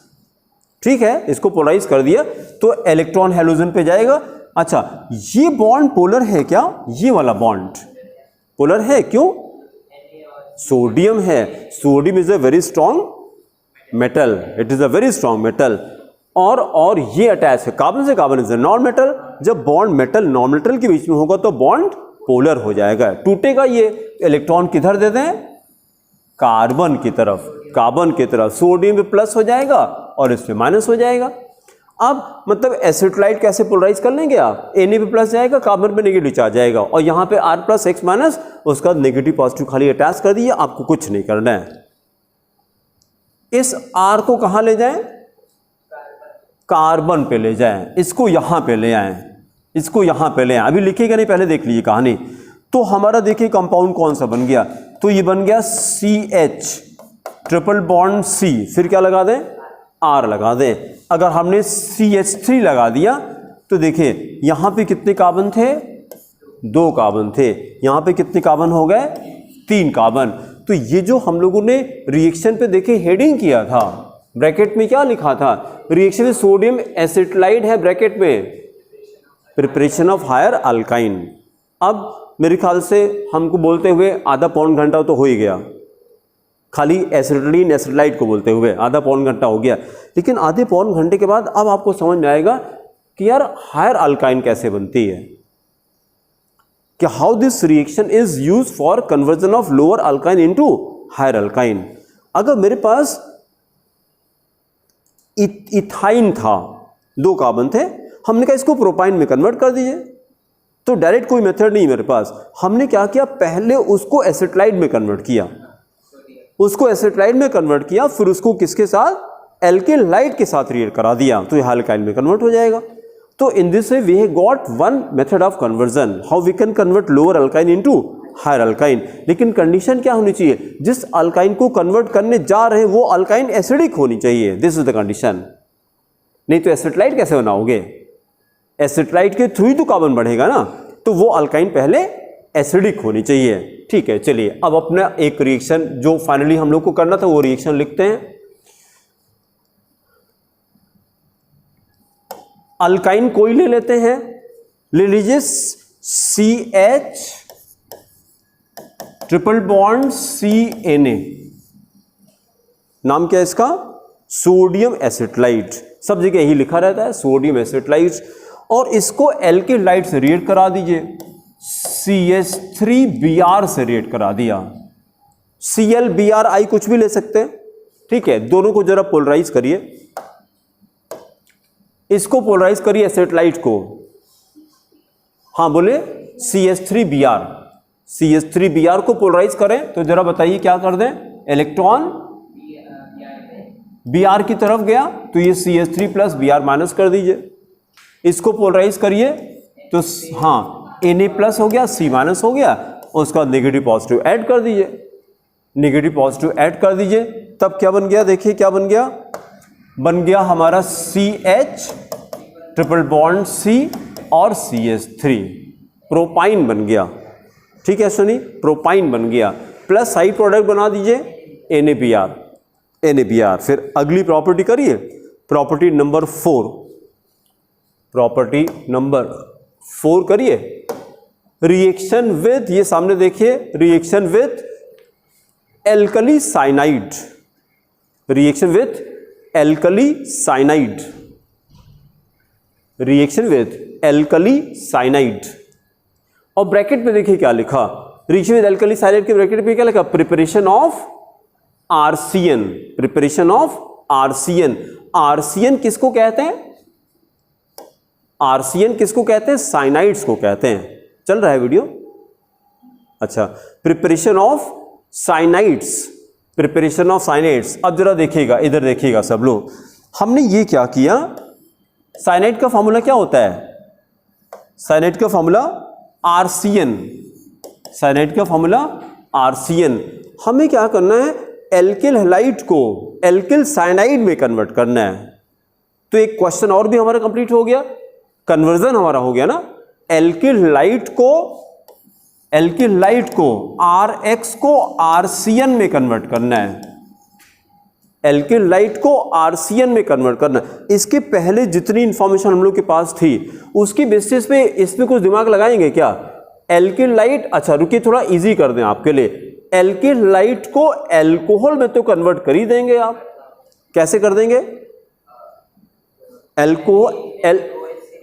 ठीक है, इसको पोलराइज कर दिया तो इलेक्ट्रॉन हैलोजन पे जाएगा। अच्छा, ये बॉन्ड पोलर है क्या, ये वाला बॉन्ड पोलर है, क्यों, सोडियम है, sodium is a very strong metal, it is a very strong metal. और ये अटैच है कार्बन से, carbon is a non metal. जब बॉन्ड मेटल नॉन मेटल के बीच में होगा तो बॉन्ड पोलर हो जाएगा, टूटेगा। ये इलेक्ट्रॉन किधर देते हैं, कार्बन की तरफ, कार्बन की तरफ। सोडियम पे प्लस हो जाएगा और इसमें माइनस हो जाएगा। अब मतलब एसिटलाइट कैसे पोलराइज कर लेंगे आप, Na पे प्लस जाएगा, कार्बन पे नेगेटिव चार्ज जाएगा, और यहाँ पे R प्लस एक्स माइनस, उसका नेगेटिव पॉजिटिव खाली अटैच कर दिए, आपको कुछ नहीं करना है। इस R को कहाँ ले जाएं, कार्बन पे ले जाएं, इसको यहाँ पे ले आएं, इसको यहाँ पे ले आएं। अभी लिखेगा नहीं, पहले देख लीजिए कहानी। तो हमारा देखिए कंपाउंड कौन सा बन गया, तो ये बन गया CH ट्रिपल बॉन्ड C, फिर क्या लगा दें, R लगा दें। अगर हमने CH3 लगा दिया तो देखिए यहाँ पे कितने कार्बन थे, 2 कार्बन थे, यहाँ पे कितने कार्बन हो गए, 3 कार्बन। तो ये जो हम लोगों ने रिएक्शन पे देखे हेडिंग किया था, ब्रैकेट में क्या लिखा था, रिएक्शन विद सोडियम एसिटलाइट है ब्रैकेट में, प्रिपरेशन ऑफ हायर अल्काइन। अब मेरे ख्याल से हमको बोलते हुए आधा पौन घंटा तो हो ही गया, खाली एसिटिलीन एसिटलाइट को बोलते हुए आधा पौन घंटा हो गया। लेकिन आधे पौन घंटे के बाद अब आपको समझ में आएगा कि यार हायर अल्काइन कैसे बनती है, कि how this reaction is use for conversion of lower alkyne into higher alkyne. अगर मेरे पास इथाइन था, 2 कार्बन थे, हमने कहा इसको प्रोपाइन में कन्वर्ट कर दीजिए, तो डायरेक्ट कोई मेथड नहीं मेरे पास। हमने क्या किया, पहले उसको एसिटलाइट में कन्वर्ट किया, उसको एसिटलाइट में कन्वर्ट किया, फिर उसको किसके साथ, एल्केन लाइट के साथ रिएक्ट करा दिया, तो यह अल्काइन में कन्वर्ट हो जाएगा। तो in this way we have got one method of conversion, how we can convert lower alkyne into higher alkyne. लेकिन कंडीशन क्या होनी चाहिए, जिस अल्काइन को कन्वर्ट करने जा रहे हैं वो अल्काइन एसिडिक होनी चाहिए, दिस इज द कंडीशन। नहीं तो एसिटलाइट कैसे बनाओगे, एसिटलाइट के थ्रू ही तो कार्बन बढ़ेगा ना, तो वो अल्काइन पहले एसिडिक होनी चाहिए। ठीक है, चलिए अब अपना एक रिएक्शन जो फाइनली हम लोग को करना था वो रिएक्शन लिखते हैं। अल्काइन कोई ले लेते हैं, ले लीजिए CH ट्रिपल बॉन्ड CNA, नाम क्या है इसका, सोडियम एसिटलाइट, सब जगह यही लिखा रहता है सोडियम एसिटलाइट। और इसको एल्किल लाइट से रिएक्ट करा दीजिए, CH3Br से रिएक्ट करा दिया, ClBrI कुछ भी ले सकते हैं, ठीक है। दोनों को जरा पोलराइज करिए, इसको पोलराइज करिए एसिटलाइट को, हाँ बोले CH3Br, CH3Br को पोलराइज करें तो जरा बताइए क्या कर दें, इलेक्ट्रॉन Br की तरफ गया तो ये CH3 प्लस Br माइनस कर दीजिए, इसको पोलराइज करिए तो हाँ Na प्लस हो गया, C माइनस हो गया, और उसका नेगेटिव पॉजिटिव ऐड कर दीजिए, नेगेटिव पॉजिटिव ऐड कर दीजिए, तब क्या बन गया, देखिए क्या बन गया, बन गया हमारा CH ट्रिपल बॉन्ड C और CH3, प्रोपाइन बन गया, ठीक है सुनी, प्रोपाइन बन गया, प्लस साइड प्रोडक्ट बना दीजिए NaBr। फिर अगली प्रॉपर्टी करिए, प्रॉपर्टी नंबर 4, प्रॉपर्टी नंबर 4 करिए, रिएक्शन विद, ये सामने देखिए, reaction with alkali cyanide, reaction with alkali cyanide, reaction with alkali cyanide. और ब्रैकेट में देखिए क्या लिखा, रिएक्शन विद एल्कली साइनाइड के ब्रैकेट में क्या लिखा, preparation of RCN, preparation of RCN. RCN किसको कहते हैं, आरसीएन किसको कहते हैं, साइनाइड्स को कहते हैं। चल रहा है वीडियो, अच्छा, preparation of cyanides, preparation of cyanides. अब जरा देखिएगा, इधर देखिएगा सब लोग, हमने ये क्या किया, साइनाइड का फॉर्मूला क्या होता है, साइनाइड का फॉर्मूला आरसीएन, साइनाइड का फॉर्मूला आरसीएन। हमें क्या करना है, एल्किल हैलाइड को एल्किल साइनाइड में कन्वर्ट करना है। तो एक क्वेश्चन और भी हमारा कंप्लीट हो गया, कन्वर्जन हमारा हो गया ना, एल्किल हैलाइड को RX को RCN में कन्वर्ट करना है, एल्किल हैलाइड को RCN में कन्वर्ट करना है। इसके पहले जितनी इंफॉर्मेशन हम लोग के पास थी उसकी बेसिस पे इसमें कुछ दिमाग लगाएंगे क्या, एल्किल हैलाइड, अच्छा रुकिए थोड़ा इजी कर दें आपके लिए, एल्किल हैलाइड को एल्कोहल में तो कन्वर्ट कर ही देंगे आप, कैसे कर देंगे,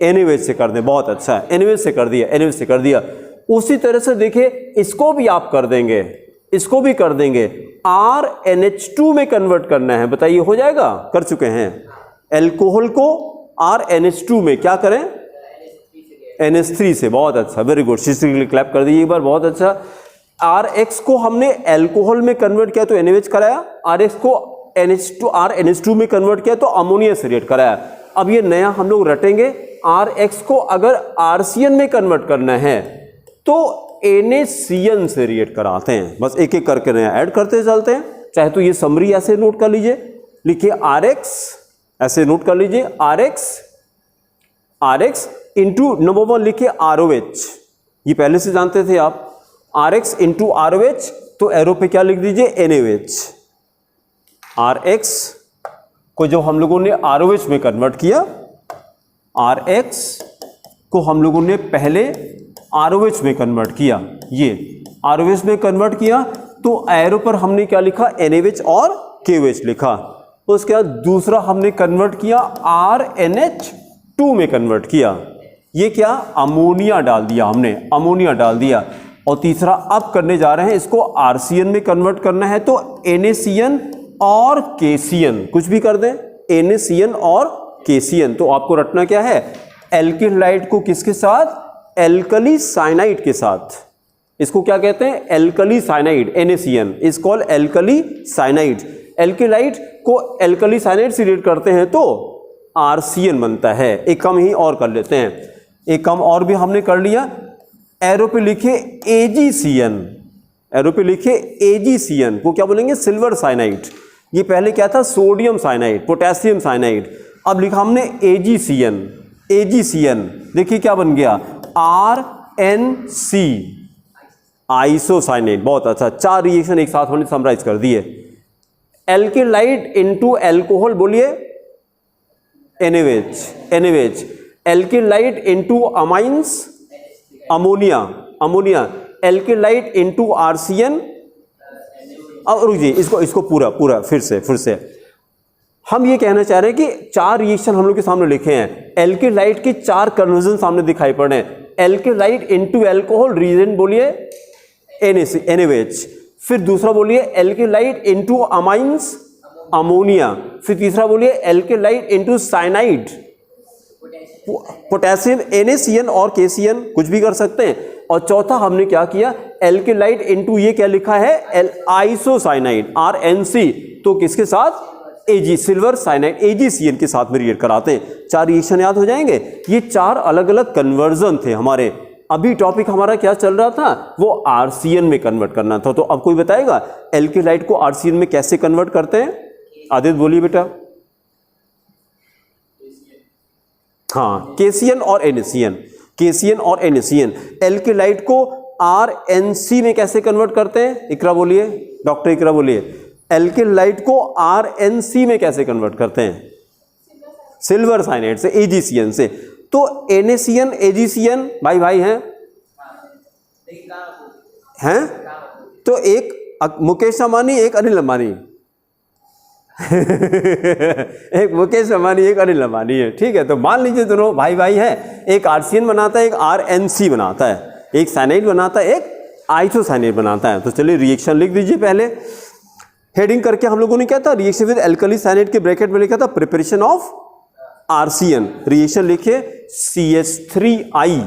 NaOH से कर दें, बहुत अच्छा है, NaOH से कर दिया, NaOH से कर दिया। उसी तरह से देखिए इसको भी आप कर देंगे, इसको भी कर देंगे, RNH2 में कन्वर्ट करना है, बताइए हो जाएगा, कर चुके हैं। एल्कोहल को RNH2 में क्या करें, NH3 से, बहुत अच्छा, वेरी गुड, शिष्य के लिए क्लैप कर दीजिए एक बार, बहुत अच्छा। RX को हमने एल्कोहल में कन्वर्ट किया तो NaOH कराया, RX को RNH2 में कन्वर्ट किया तो अमोनिया से रिएक्ट कराया। अब ये नया हम लोग रटेंगे, RX को अगर RCN में कन्वर्ट करना है तो NaCN से रिएक्ट कराते हैं, बस एक एक करके नया ऐड करते चलते हैं। चाहे तो ये समरी ऐसे नोट कर लीजिए, लिखिए RX, ऐसे नोट कर लीजिए RX इंटू नंबर 1 लिखिए ROH, ये पहले से जानते थे आप, RX इंटू ROH, तो एरो पे क्या लिख दीजिए NaOH। RX को जो हम लोगों ने ROH में कन्वर्ट किया, RX को हम लोगों ने पहले ROH में कन्वर्ट किया, ये ROH में कन्वर्ट किया तो एरो पर हमने क्या लिखा, NaOH और KOH लिखा। उसके बाद दूसरा हमने कन्वर्ट किया, RNH2 में कन्वर्ट किया, ये क्या, अमोनिया डाल दिया हमने, अमोनिया डाल दिया। और तीसरा अब करने जा रहे हैं, इसको RCN में कन्वर्ट करना है तो NaCN और KCN, कुछ भी कर दें, NaCN और KCN। तो आपको रटना क्या है, एल्किल हैलाइड को किसके साथ, एल्कली साइनाइड के साथ, इसको क्या कहते हैं, alkali cyanide, NaCN is called alkali cyanide. Alkyl halide को एल्कली साइनाइड से रिलेट करते हैं तो RCN बनता है। एक काम ही और कर लेते हैं, एक काम और भी हमने कर लिया, एरो पे लिखे AgCN, एरो पे लिखे AgCN को क्या बोलेंगे, सिल्वर साइनाइड। ये पहले क्या था, सोडियम साइनाइड, पोटेशियम साइनाइड, अब लिखा हमने AgCN, AgCN, देखिए क्या बन गया, RNC, आइसोसाइनेट, बहुत अच्छा, 4 रिएक्शन एक साथ हमने समराइज कर दिए। एल्किल हैलाइड इनटू एल्कोहल, बोलिए NaOH, NaOH, alkyl halide into amines, ammonia, ammonia, alkyl halide into RCN। अब रुकिए, इसको पूरा फिर से हम ये कहना चाह रहे हैं कि 4 रिएक्शन हम लोग के सामने लिखे हैं, एल्केलाइट के 4 कन्वर्जन सामने दिखाई पड़ रहे हैं। एल्केलाइट इनटू अल्कोहल, रीजन बोलिए NaOH। फिर दूसरा बोलिए एल्केलाइट इनटू अमाइंस, अमोनिया। फिर तीसरा बोलिए एल्केलाइट इनटू साइनाइड, पोटेशियम, NaCN और KCN, कुछ भी कर सकते हैं। और चौथा हमने क्या किया, एल्केलाइट इनटू ये क्या लिखा है, आइसोसाइनाइड, RNC, तो किसके साथ, Ag, सिल्वर साइनाइड, AgCN के साथ में रिएक्ट कराते हैं। 4 रिएक्शन याद हो जाएंगे। ये 4 अलग अलग कन्वर्जन थे हमारे। अभी टॉपिक हमारा क्या चल रहा था, वो RCN में कन्वर्ट करना था। तो अब कोई बताएगा एल्केलाइट को RCN में कैसे कन्वर्ट करते हैं? आदित्य बोलिए बेटा। हाँ, KCN और NaCN, KCN और NaCN। एल्केलाइट को RNC में कैसे कन्वर्ट करते हैं? इकरा बोलिए, डॉक्टर इकरा बोलिए। एल्केलाइट को RNC में कैसे कन्वर्ट करते हैं? सिल्वर साइनाइड से, AgCN से। तो NaCN, AgCN भाई भाई हैं, हैं? तो एक मुकेश अंबानी, एक अनिल अंबानी एक मुकेश अंबानी, एक अनिल अंबानी है, ठीक है। तो मान लीजिए दोनों भाई भाई हैं, एक RCN बनाता है, एक RNC बनाता है, एक साइनाइड बनाता है, एक आइसोसाइनाइड बनाता है। तो चलिए रिएक्शन लिख दीजिए। पहले हेडिंग करके हम लोगों ने क्या था, रिएक्शन विद एल्कली साइनाइड के ब्रैकेट में लिखा था प्रिपरेशन ऑफ RCN। रिएक्शन लिखे CH3I,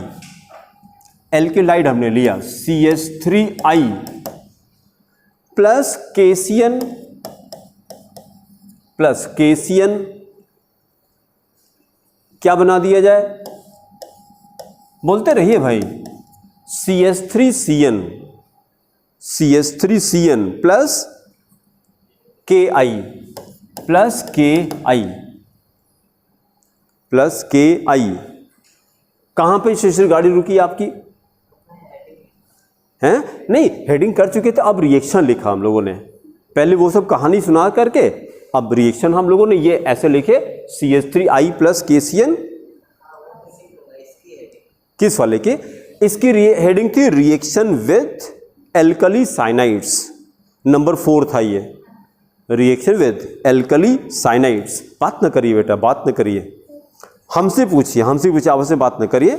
एल्केलाइड हमने लिया CH3I प्लस KCN क्या बना दिया जाए, बोलते रहिए भाई, CH3CN plus KI plus KI। कहां पे स्टेशनरी गाड़ी रुकी आपकी? हैं? नहीं, हेडिंग कर चुके थे, अब रिएक्शन लिखा हम लोगों ने। पहले वो सब कहानी सुना करके अब रिएक्शन हम लोगों ने ये ऐसे लिखे CH3I प्लस KCN। किस वाले की? इसकी हेडिंग थी reaction with alkali cyanides, number 4 था ये, रिएक्शन विथ एल्कली साइनाइड्स। बात न करिए बेटा, बात न करिए, हमसे पूछिए, आपस में बात न करिए।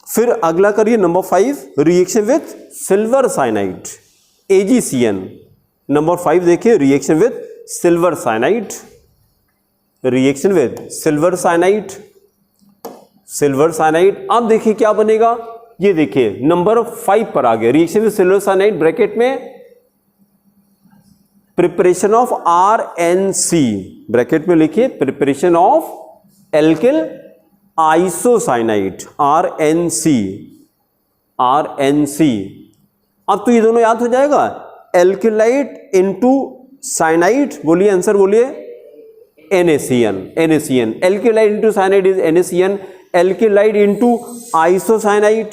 फिर अगला करिए number 5, reaction with silver cyanide, AgCN। Number 5 देखिए, reaction with silver cyanide, reaction with silver cyanide. अब देखिए क्या बनेगा, ये देखिए नंबर 5 पर आ गया, reaction with silver cyanide, bracket में प्रिपरेशन ऑफ RNC, ब्रैकेट में लिखिए preparation of alkyl isocyanide, RNC। अब तो ये दोनों याद हो जाएगा, एल्केलाइट इनटू साइनाइड, बोलिए आंसर बोलिए, NaCN। Alkyl halide into cyanide is NaCN, alkyl halide into isocyanide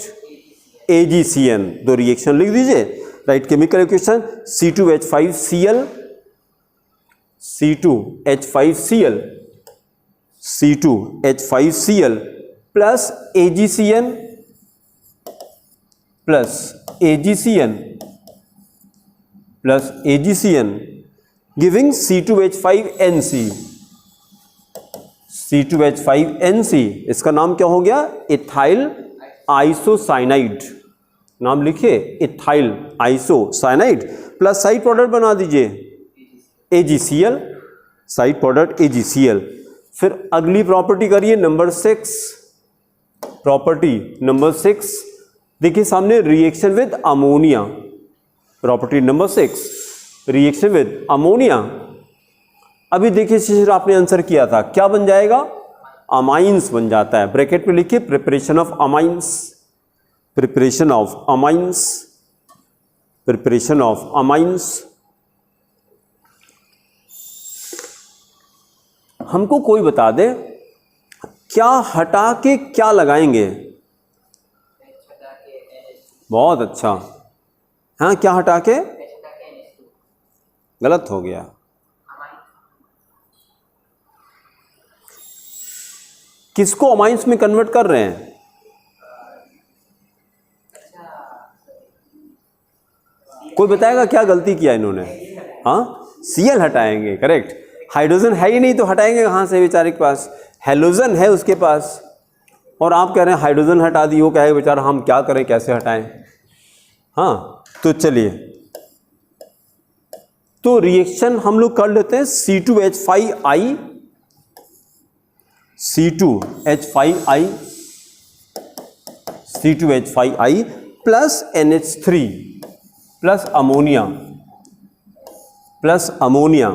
AgCN। दो रिएक्शन लिख दीजिए। Right, chemical equation C2H5Cl plus AgCN giving C2H5NC। इसका नाम क्या हो गया, इथाइल आइसोसाइनाइड। नाम लिखिए, ethyl isocyanide plus side product बना दीजिए AgCl, साइड प्रोडक्ट AgCl। फिर अगली प्रॉपर्टी करिए नंबर 6, प्रॉपर्टी नंबर 6 देखिए सामने, reaction with ammonia. Property number 6, reaction with ammonia. अभी देखिए शिशिर आपने आंसर किया था, क्या बन जाएगा, अमाइंस बन जाता है। ब्रैकेट में लिखिए प्रिपरेशन ऑफ अमाइंस। हमको कोई बता दे, क्या हटा के क्या लगाएंगे? बहुत अच्छा, हाँ, क्या हटा के? गलत हो गया। किसको अमाइंस में कन्वर्ट कर रहे हैं? कोई बताएगा क्या गलती किया इन्होंने? हाँ, Cl हटाएंगे, करेक्ट। हाइड्रोजन है ही नहीं तो हटाएंगे कहाँ से बेचारे के पास, हेलोजन है उसके पास, और आप कह रहे हैं हाइड्रोजन हटा दी, वो कहे बेचारा हम क्या करें कैसे हटाएं। हाँ तो चलिए, तो रिएक्शन हम लोग कर लेते हैं C2H5I, C2H5I, C2H5I plus NH3 plus ammonia, plus ammonia.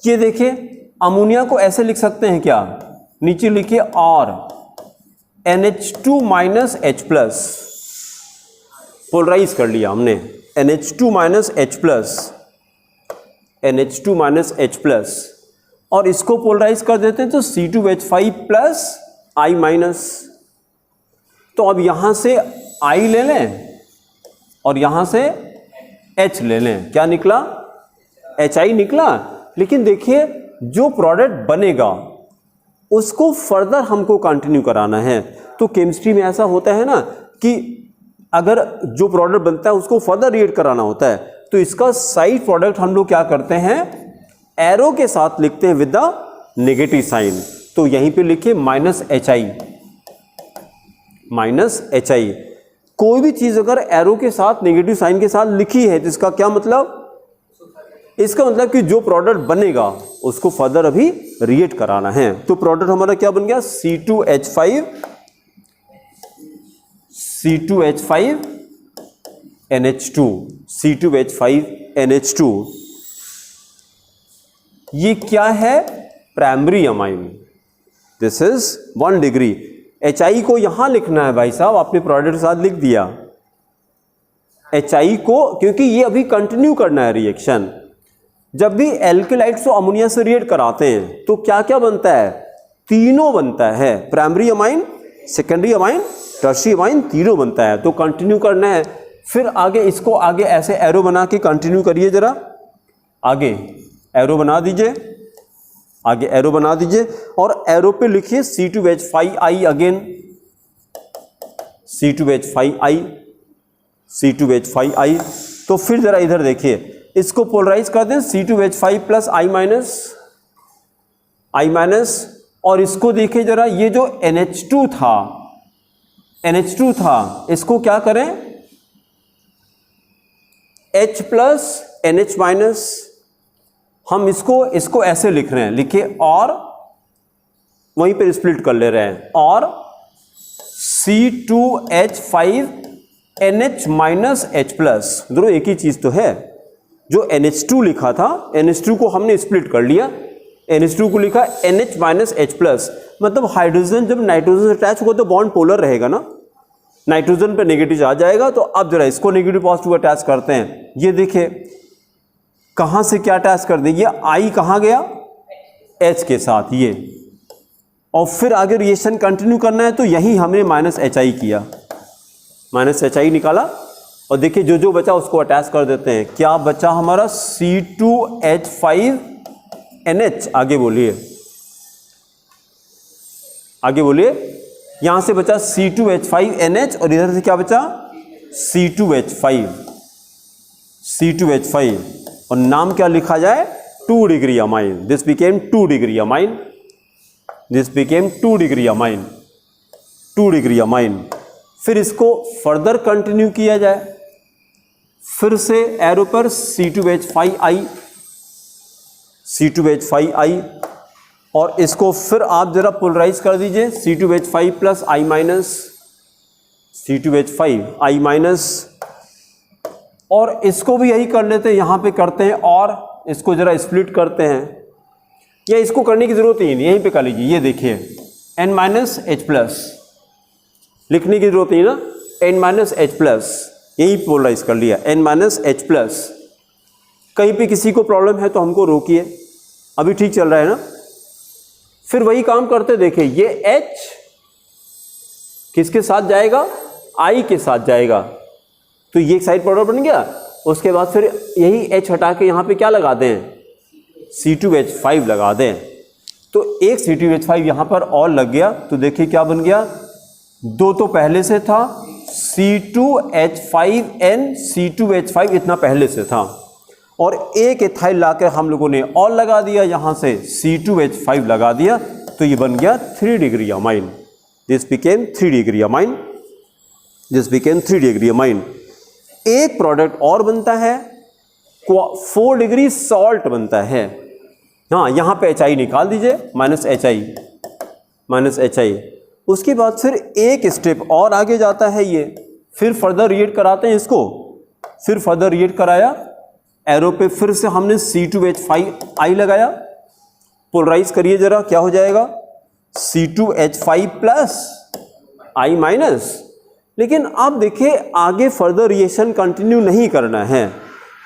ये देखिए अमोनिया को ऐसे लिख सकते हैं क्या, नीचे लिखिए और NH2 minus H plus, polarise कर लिया हमने, NH2 minus H plus, NH2 minus H plus, और इसको पोलराइज कर देते हैं तो C2H5 प्लस I माइनस। तो अब यहां से I ले लें और यहां से H ले लें, क्या निकला, HI निकला। लेकिन देखिए जो प्रोडक्ट बनेगा उसको फर्दर हमको कंटिन्यू कराना है। तो केमिस्ट्री में ऐसा होता है ना कि अगर जो प्रोडक्ट बनता है उसको फर्दर रिएक्ट कराना होता है, तो इसका साइड प्रोडक्ट हम लोग क्या करते हैं, एरो के साथ लिखते हैं विद द नेगेटिव साइन। तो यहीं पे लिखिए माइनस HI, माइनस HI। कोई भी चीज अगर एरो के साथ नेगेटिव साइन के साथ लिखी है तो इसका क्या मतलब, इसका मतलब कि जो प्रोडक्ट बनेगा उसको फर्दर अभी रिएक्ट कराना है। तो प्रोडक्ट हमारा क्या बन गया, C2H5 NH2, C2H5 NH2। ये क्या है, primary amine, this is 1 degree. HI को यहां लिखना है भाई साहब, आपने प्रोडक्ट के साथ लिख दिया HI को, क्योंकि ये अभी कंटिन्यू करना है रिएक्शन। जब भी एल्केलाइट्स को अमोनिया से रिएक्ट कराते हैं तो क्या क्या बनता है, तीनों बनता है, primary amine, secondary amine, tertiary amine, तीनों बनता है। तो कंटिन्यू करना है। फिर आगे इसको आगे ऐसे एरो बना के कंटिन्यू करिए, जरा आगे एरो बना दीजिए, आगे एरो बना दीजिए और एरो पे लिखिए C2H5I अगेन, C2H5I, C2H5I। तो फिर जरा इधर देखिए, इसको पोलराइज कर दें C2H5 प्लस I माइनस, और इसको देखिए जरा, ये जो NH2 था इसको क्या करें, H प्लस NH माइनस। हम इसको ऐसे लिख रहे हैं, लिखिए और वहीं पर स्प्लिट कर ले रहे हैं, और C2H5 NH minus H plus, दोनों एक ही चीज तो है। जो NH2 लिखा था, NH2 को हमने स्प्लिट कर लिया, NH2 को लिखा NH माइनस H प्लस। मतलब हाइड्रोजन जब नाइट्रोजन से अटैच होगा तो बॉन्ड पोलर रहेगा ना, नाइट्रोजन पे नेगेटिव आ जाएगा। तो अब जरा इसको नेगेटिव पॉजिटिव अटैच करते हैं। ये देखिए कहां से क्या अटैच कर दिया, I कहां गया, H के साथ ये, और फिर आगे रिएक्शन कंटिन्यू करना है तो यही हमने माइनस HI किया, माइनस HI निकाला। और देखिए जो जो बचा उसको अटैच कर देते हैं। क्या बचा हमारा, C2H5 NH, आगे बोलिए, आगे बोलिए। यहां से बचा C2H5 NH और इधर से क्या बचा, C2H5, और नाम क्या लिखा जाए, 2 degree amine. This became 2 degree amine, this became 2 degree amine, 2 degree amine. फिर इसको फर्दर कंटिन्यू किया जाए, फिर से एरो पर C2H5I, C2H5I, और इसको फिर आप जरा पोलराइज कर दीजिए, C2H5 plus I minus, C2H5I minus, और इसको भी यही कर लेते हैं, यहां पे करते हैं और इसको जरा स्प्लिट करते हैं, या इसको करने की जरूरत ही नहीं, यहीं पे कर लीजिए। ये देखिए N माइनस H प्लस, लिखने की जरूरत नहीं ना, N माइनस H प्लस, यही पोलराइज कर लिया, N माइनस H प्लस। कहीं पे किसी को प्रॉब्लम है तो हमको रोकिए, अभी ठीक चल रहा है ना। फिर वही काम करते, देखिए ये H किसके साथ जाएगा, I के साथ जाएगा, तो ये एक साइड प्रोडक्ट बन गया। उसके बाद फिर यही H हटा के यहाँ पे क्या लगा दें, C2H5 लगा दें। तो एक C2H5 यहाँ पर और लग गया, तो देखिए क्या बन गया, 2 तो पहले से था, C2H5N, C2H5 इतना पहले से था। और एक इथाइल लाकर हम लोगों ने और लगा दिया, यहां से C2H5 लगा दिया, तो ये बन गया 3 degree amine. This became 3 degree amine, this became 3 degree amine. एक प्रोडक्ट और बनता है, 4 डिग्री सॉल्ट बनता है। हाँ, यहां पे HI निकाल दीजिए, -HI। उसके बाद फिर एक स्टेप और आगे जाता है ये, फिर फर्दर रिएक्ट कराते हैं इसको, फिर फर्दर रिएक्ट कराया, एरो पे फिर से हमने C2H5I लगाया, पोलराइज करिए जरा, क्या हो जाएगा, C2H5 प्लस I माइनस। लेकिन अब देखिए आगे फर्दर रिएक्शन कंटिन्यू नहीं करना है,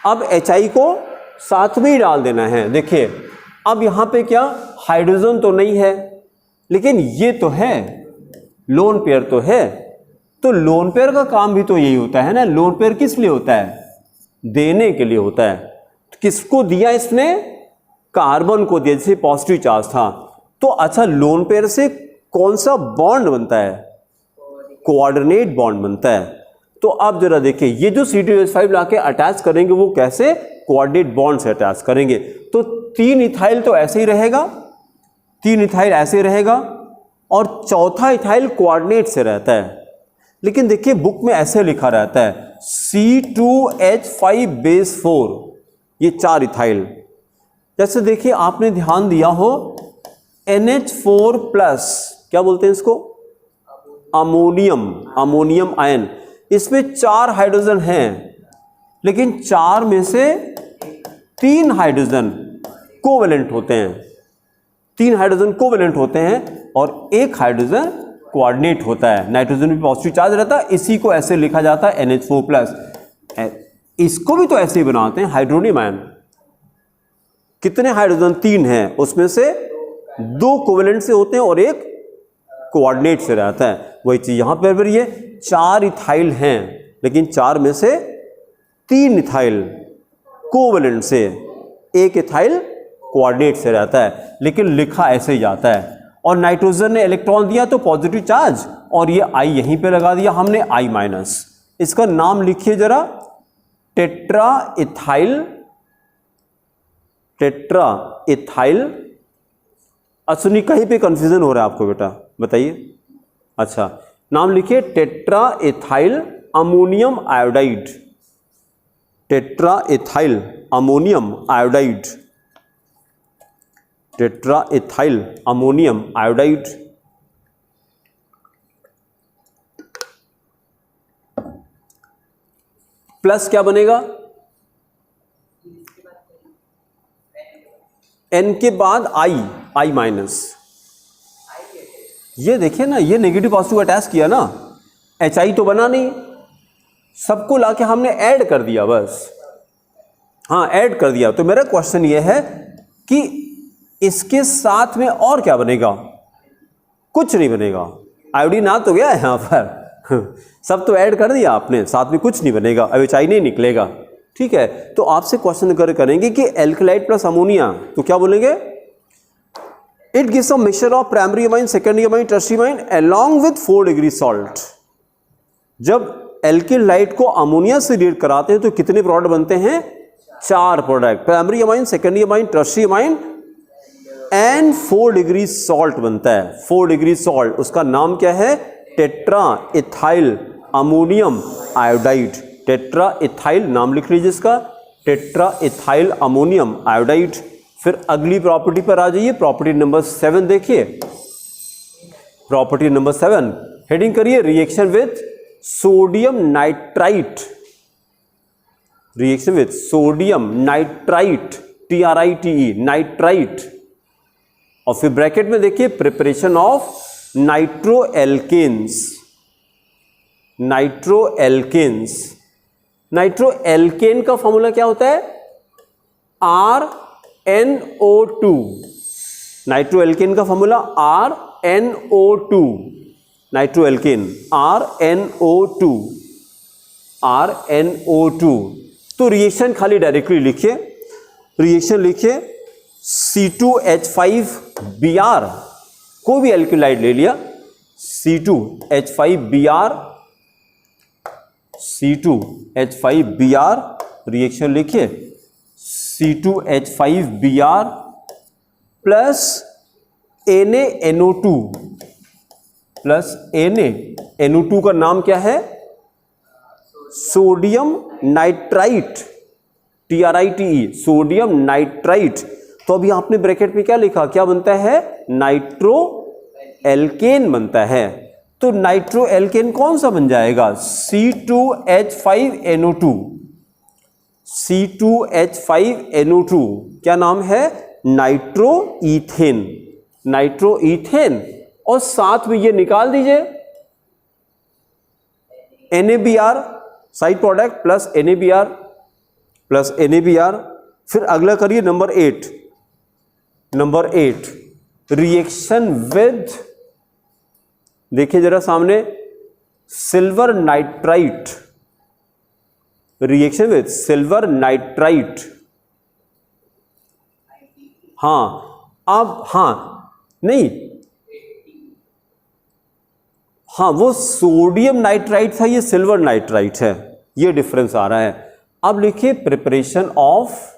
अब HI को साथ में ही डाल देना है। देखिए अब यहां पे क्या, हाइड्रोजन तो नहीं है, लेकिन ये तो है, लोन पेयर तो है, तो लोन पेयर का काम भी तो यही होता है ना। लोन पेयर किस लिए होता है, देने के लिए होता है। तो किसको दिया इसने, कार्बन को दिया, जैसे पॉजिटिव चार्ज था। तो अच्छा, लोन पेयर से कौन सा बॉन्ड बनता है, कोऑर्डिनेट बॉन्ड बनता है। तो अब जरा देखिए, ये जो C2H5 लाके अटैच करेंगे वो कैसे, कोऑर्डिनेट बॉन्ड से अटैच करेंगे। तो 3 इथाइल तो ऐसे ही रहेगा, 3 इथाइल ऐसे रहेगा, और चौथा इथाइल कोऑर्डिनेट से रहता है। लेकिन देखिए बुक में ऐसे लिखा रहता है C2H5 बेस 4, ये 4 इथाइल। जैसे देखिए आपने ध्यान दिया हो, NH4 प्लस, क्या बोलते हैं इसको, अमोनियम आयन, इसमें 4 हाइड्रोजन हैं, लेकिन 4 में से 3 हाइड्रोजन कोवेलेंट होते हैं, 3 हाइड्रोजन कोवेलेंट होते हैं और 1 हाइड्रोजन कोऑर्डिनेट होता है। नाइट्रोजन भी पॉजिटिव चार्ज रहता है, इसी को ऐसे लिखा जाता है NH4 प्लस। इसको भी तो ऐसे ही बनाते हैं, हाइड्रोनियम आयन। कितने हाइड्रोजन, 3 हैं, उसमें से 2 कोवेलेंट से होते हैं और 1 कोऑर्डिनेट से रहता है। वही चीज यहां पर ये 4 इथाइल हैं, लेकिन 4 में से 3 इथाइल कोवेलेंट से, 1 इथाइल कोऑर्डिनेट से रहता है, लेकिन लिखा ऐसे ही जाता है। और नाइट्रोजन ने इलेक्ट्रॉन दिया तो पॉजिटिव चार्ज, और ये I यहीं पे लगा दिया हमने, I माइनस। इसका नाम लिखिए जरा, टेट्रा इथाइल। असुनी कहीं पे कंफ्यूजन हो रहा है आपको बेटा, बताइए। अच्छा, नाम लिखिए tetra ethyl ammonium iodide, tetra ethyl ammonium iodide, tetra ethyl ammonium iodide. Plus क्या बनेगा, N के बाद I माइनस। ये देखिए ना, ये नेगेटिव पॉजिटिव अटैच किया ना, HI तो बना नहीं, सबको लाके हमने ऐड कर दिया बस। हाँ, ऐड कर दिया। तो मेरा क्वेश्चन ये है कि इसके साथ में और क्या बनेगा, कुछ नहीं बनेगा। आयोडीन आ तो गया है यहां पर, सब तो ऐड कर दिया आपने, साथ में कुछ नहीं बनेगा, अब HI नहीं निकलेगा। ठीक है, तो आपसे क्वेश्चन करेंगे कि एल्कलाइड प्लस अमोनिया, तो क्या बोलेंगे, it gives a mixture of primary amine, secondary amine, tertiary amine along with 4 degree salt. जब एल्किल लाइट को अमोनिया से रिएक्ट कराते हैं तो कितने प्रोडक्ट बनते हैं, 4 product, primary amine, secondary amine, tertiary amine and 4 degree salt बनता है। 4 डिग्री सॉल्ट, उसका नाम क्या है, tetra ethyl ammonium iodide. Tetra ethyl नाम लिख लीजिए इसका, टेट्रा इथाइल अमोनियम आयोडाइड। फिर अगली प्रॉपर्टी पर आ जाइए, प्रॉपर्टी नंबर 7 देखिए। प्रॉपर्टी नंबर 7 हेडिंग करिए, reaction with sodium nitrite, reaction with sodium nitrite, TRITE, nitrite. और फिर ब्रैकेट में देखिए, preparation of nitro alkanes, nitro alkanes. Nitro alkane का फॉर्मूला क्या होता है, RNO2। नाइट्रो एल्केन का formula RNO2, nitro alkane RNO2, RNO2। तो रिएक्शन खाली डायरेक्टली लिखिए, रिएक्शन लिखिए C2H5Br, कोई भी एल्किलाइड ले लिया, C2H5Br, C2H5Br रिएक्शन लिखिए, C2H5Br plus NaNO2 plus NaNO2 का नाम क्या है? Sodium nitrite, TRITE, sodium nitrite. तो अभी आपने ब्रैकेट में क्या लिखा, क्या बनता है? नाइट्रो एल्केन बनता है। तो नाइट्रो एल्केन कौन सा बन जाएगा? C2H5NO2, C2H5NO2 क्या नाम है? Nitro ethane, nitro ethane. और साथ में ये निकाल दीजिए NaBr side product plus NaBr plus NaBr। फिर अगला करिए नंबर 8, नंबर 8 रिएक्शन विद, देखिए जरा सामने, silver nitrite, reaction with silver nitrite. हाँ अब हाँ नहीं, हाँ वो सोडियम नाइट्राइट था, ये सिल्वर नाइट्राइट है, ये डिफरेंस आ रहा है। अब लिखिए प्रिपरेशन ऑफ,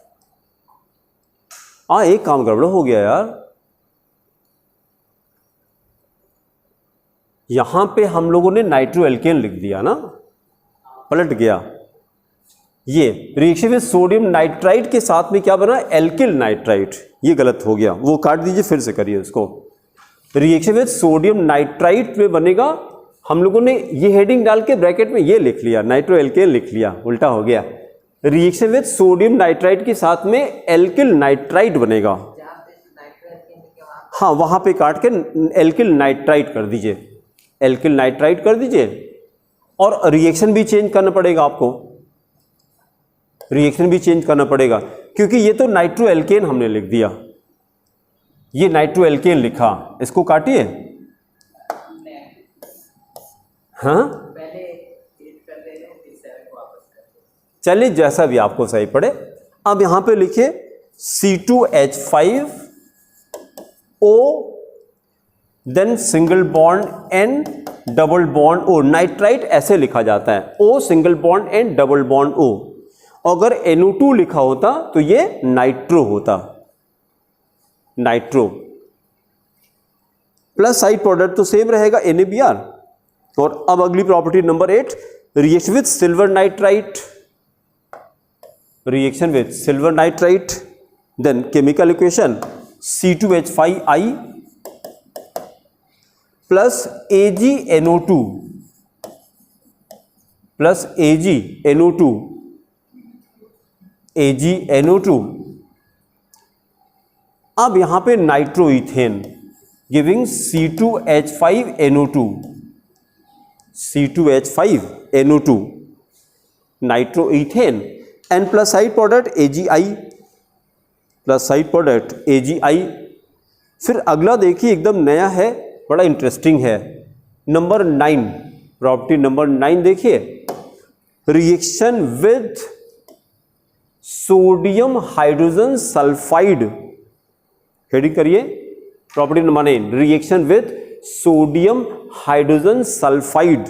एक काम गड़बड़ हो गया यार, यहां पे हम लोगों ने नाइट्रो एल्केन लिख दिया ना, पलट गया। ये रिएक्शन विद सोडियम नाइट्राइट के साथ में क्या बना? एल्किल नाइट्राइट, ये गलत हो गया, वो काट दीजिए, फिर से करिए उसको। रिएक्शन विद सोडियम नाइट्राइट में बनेगा, हम लोगों ने ये हेडिंग डाल के ब्रैकेट में ये लिख लिया, नाइट्रो एल्केन लिख लिया, उल्टा हो गया। रिएक्शन विद सोडियम नाइट्राइट के साथ में एल्किल नाइट्राइट बनेगा। हाँ वहां पे काट के एल्किल नाइट्राइट कर दीजिए, एल्किल नाइट्राइट कर दीजिए। और रिएक्शन भी चेंज करना पड़ेगा आपको, रिएक्शन भी चेंज करना पड़ेगा, क्योंकि ये तो नाइट्रो एल्केन हमने लिख दिया, ये नाइट्रो एल्केन लिखा, इसको काटिए। हाँ चलिए जैसा भी आपको सही पड़े। अब यहां पे लिखिए C2H5O then single bond N double bond O, nitrite ऐसे लिखा जाता है, O single bond N double bond O। अगर NO2 लिखा होता तो ये नाइट्रो होता, नाइट्रो। प्लस साइड प्रोडक्ट तो सेम रहेगा NaBr। और अब अगली property number 8, reaction with silver nitrite, reaction with silver nitrite, then chemical equation C2H5I plus AgNO2 plus AgNO2, AgNO2। अब यहां पे nitroethane giving C2H5NO2, C2H5NO2 nitroethane, N plus side product AgI plus side product AgI। फिर अगला देखिए एकदम नया है, बड़ा इंटरेस्टिंग है, नंबर 9, प्रॉपर्टी नंबर 9 देखिए, reaction with sodium hydrogen sulphide, heading करिए property number 9, reaction with sodium hydrogen sulphide.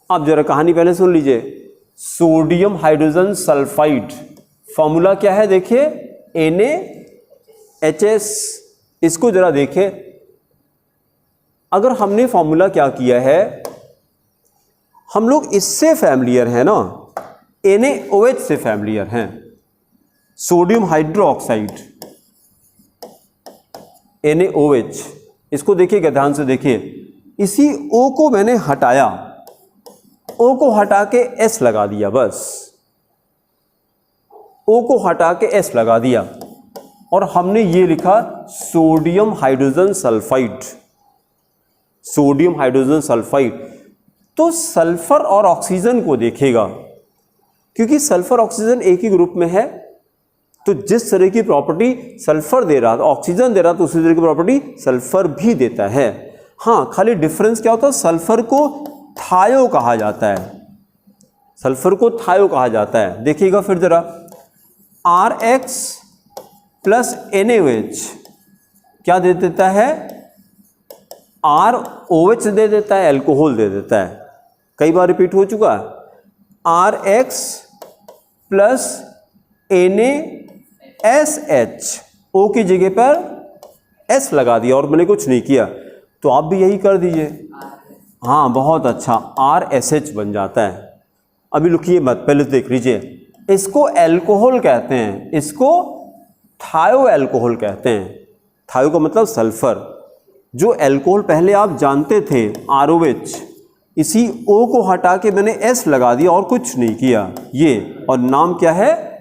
आप जरा कहानी पहले सुन लीजिए। सोडियम हाइड्रोजन सल्फाइड फॉर्मूला क्या है? देखिए NaHS, इसको जरा देखिए। अगर हमने फॉर्मूला क्या किया है, हम लोग इससे फैमिलियर हैं ना, NaOH से फैमिलियर हैं, सोडियम हाइड्रोक्साइड NaOH। इसको देखिएगा ध्यान से, देखिए इसी O को मैंने हटाया, O को हटा के S लगा दिया, बस O को हटा के S लगा दिया, और हमने ये लिखा sodium hydrogen sulphide, sodium hydrogen sulphide. तो सल्फर और ऑक्सीजन को देखेगा, क्योंकि सल्फर ऑक्सीजन एक ही ग्रुप में है, तो जिस तरह की प्रॉपर्टी सल्फर दे रहा था, ऑक्सीजन दे रहा था, उसी तरह की प्रॉपर्टी सल्फर भी देता है। हाँ खाली डिफरेंस क्या होता है, सल्फर को थायो कहा जाता है, सल्फर को थायो कहा जाता है। देखिएगा फिर जरा, RX प्लस NaOH क्या दे देता है? ROH दे देता है, एल्कोहल दे देता है, कई बार रिपीट हो चुका है। RX प्लस NaSH, O की जगह पर S लगा दिया और मैंने कुछ नहीं किया, तो आप भी यही कर दीजिए। हाँ बहुत अच्छा, RSH बन जाता है। अभी लुकिए मत, पहले देख लीजिए, इसको एल्कोहल कहते हैं, इसको थायो एल्कोहल कहते हैं। थायो का मतलब सल्फर। जो एल्कोहल पहले आप जानते थे ROH, इसी O को हटा के मैंने S लगा दिया और कुछ नहीं किया ये, और नाम क्या है?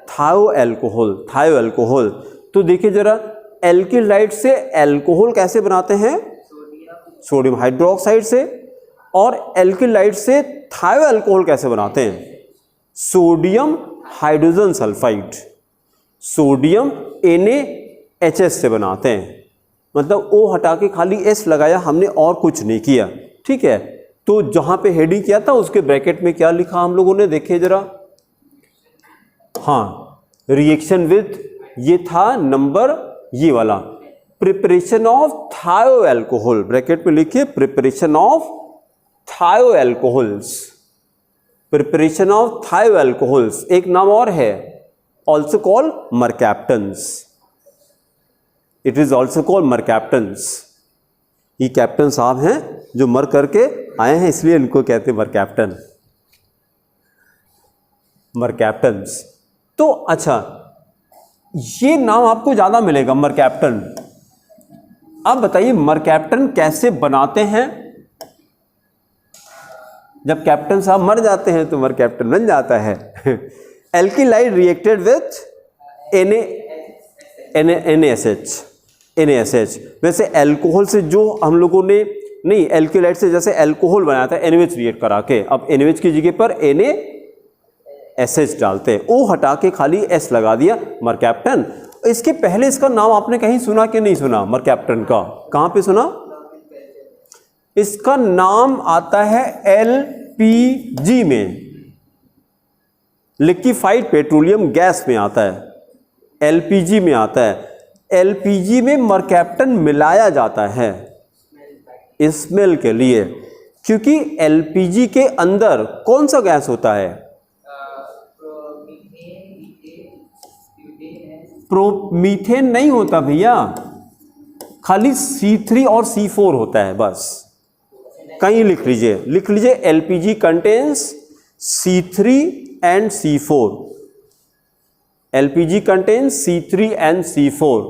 थायो एल्कोहल। थायो एल्कोहल। तो देखिए जरा, एल्किलाइड से एल्कोहल कैसे बनाते हैं? सोडियम हाइड्रोक्साइड से। और एल्किलाइड से थायो एल्कोहल कैसे बनाते हैं? Sodium hydrogen sulphide, sodium NaHS से बनाते हैं। मतलब O हटा के खाली S लगाया हमने और कुछ नहीं किया। ठीक है, तो जहां पे हेडिंग किया था उसके ब्रैकेट में क्या लिखा हम लोगों ने, देखिए जरा। हाँ, रिएक्शन विद, ये था नंबर ये वाला, preparation of thio alcohol, bracket में लिखिए preparation of thio alcohols, preparation of thio alcohols. एक नाम और है, also called mercaptans, it is also called mercaptans. ये कैप्टन साहब हैं जो मर करके आए हैं, इसलिए इनको कहते हैं मरकैप्टन, मरकैप्टन्स। तो अच्छा, ये नाम आपको ज्यादा मिलेगा, मरकैप्टन। अब बताइए मरकैप्टन कैसे बनाते हैं? जब कैप्टन साहब मर जाते हैं तो मरकैप्टन बन जाता है। Alkyl halide reacted with NaSH। वैसे अल्कोहल से जो हम लोगों ने, नहीं, एल्किलाइड से जैसे अल्कोहल बनाया था NaOH रिएक्ट करा के, अब NaOH की जगह पर NaSH डालते हैं, O हटा के खाली S लगा दिया, मरकैप्टन। इसके पहले इसका नाम आपने कहीं सुना कि नहीं सुना? मरकैप्टन का कहां पे सुना? इसका नाम आता है LPG में, लिक्विफाइड पेट्रोलियम गैस में आता है, LPG में आता है। LPG में मरकैप्टन मिलाया जाता है स्मेल के लिए, क्योंकि LPG के अंदर कौन सा गैस होता है? प्रोमीथेन नहीं होता भैया, खाली C3 और C4 होता है बस। कहीं लिख लीजिए LPG contains C3 and C4, LPG contains C3 and C4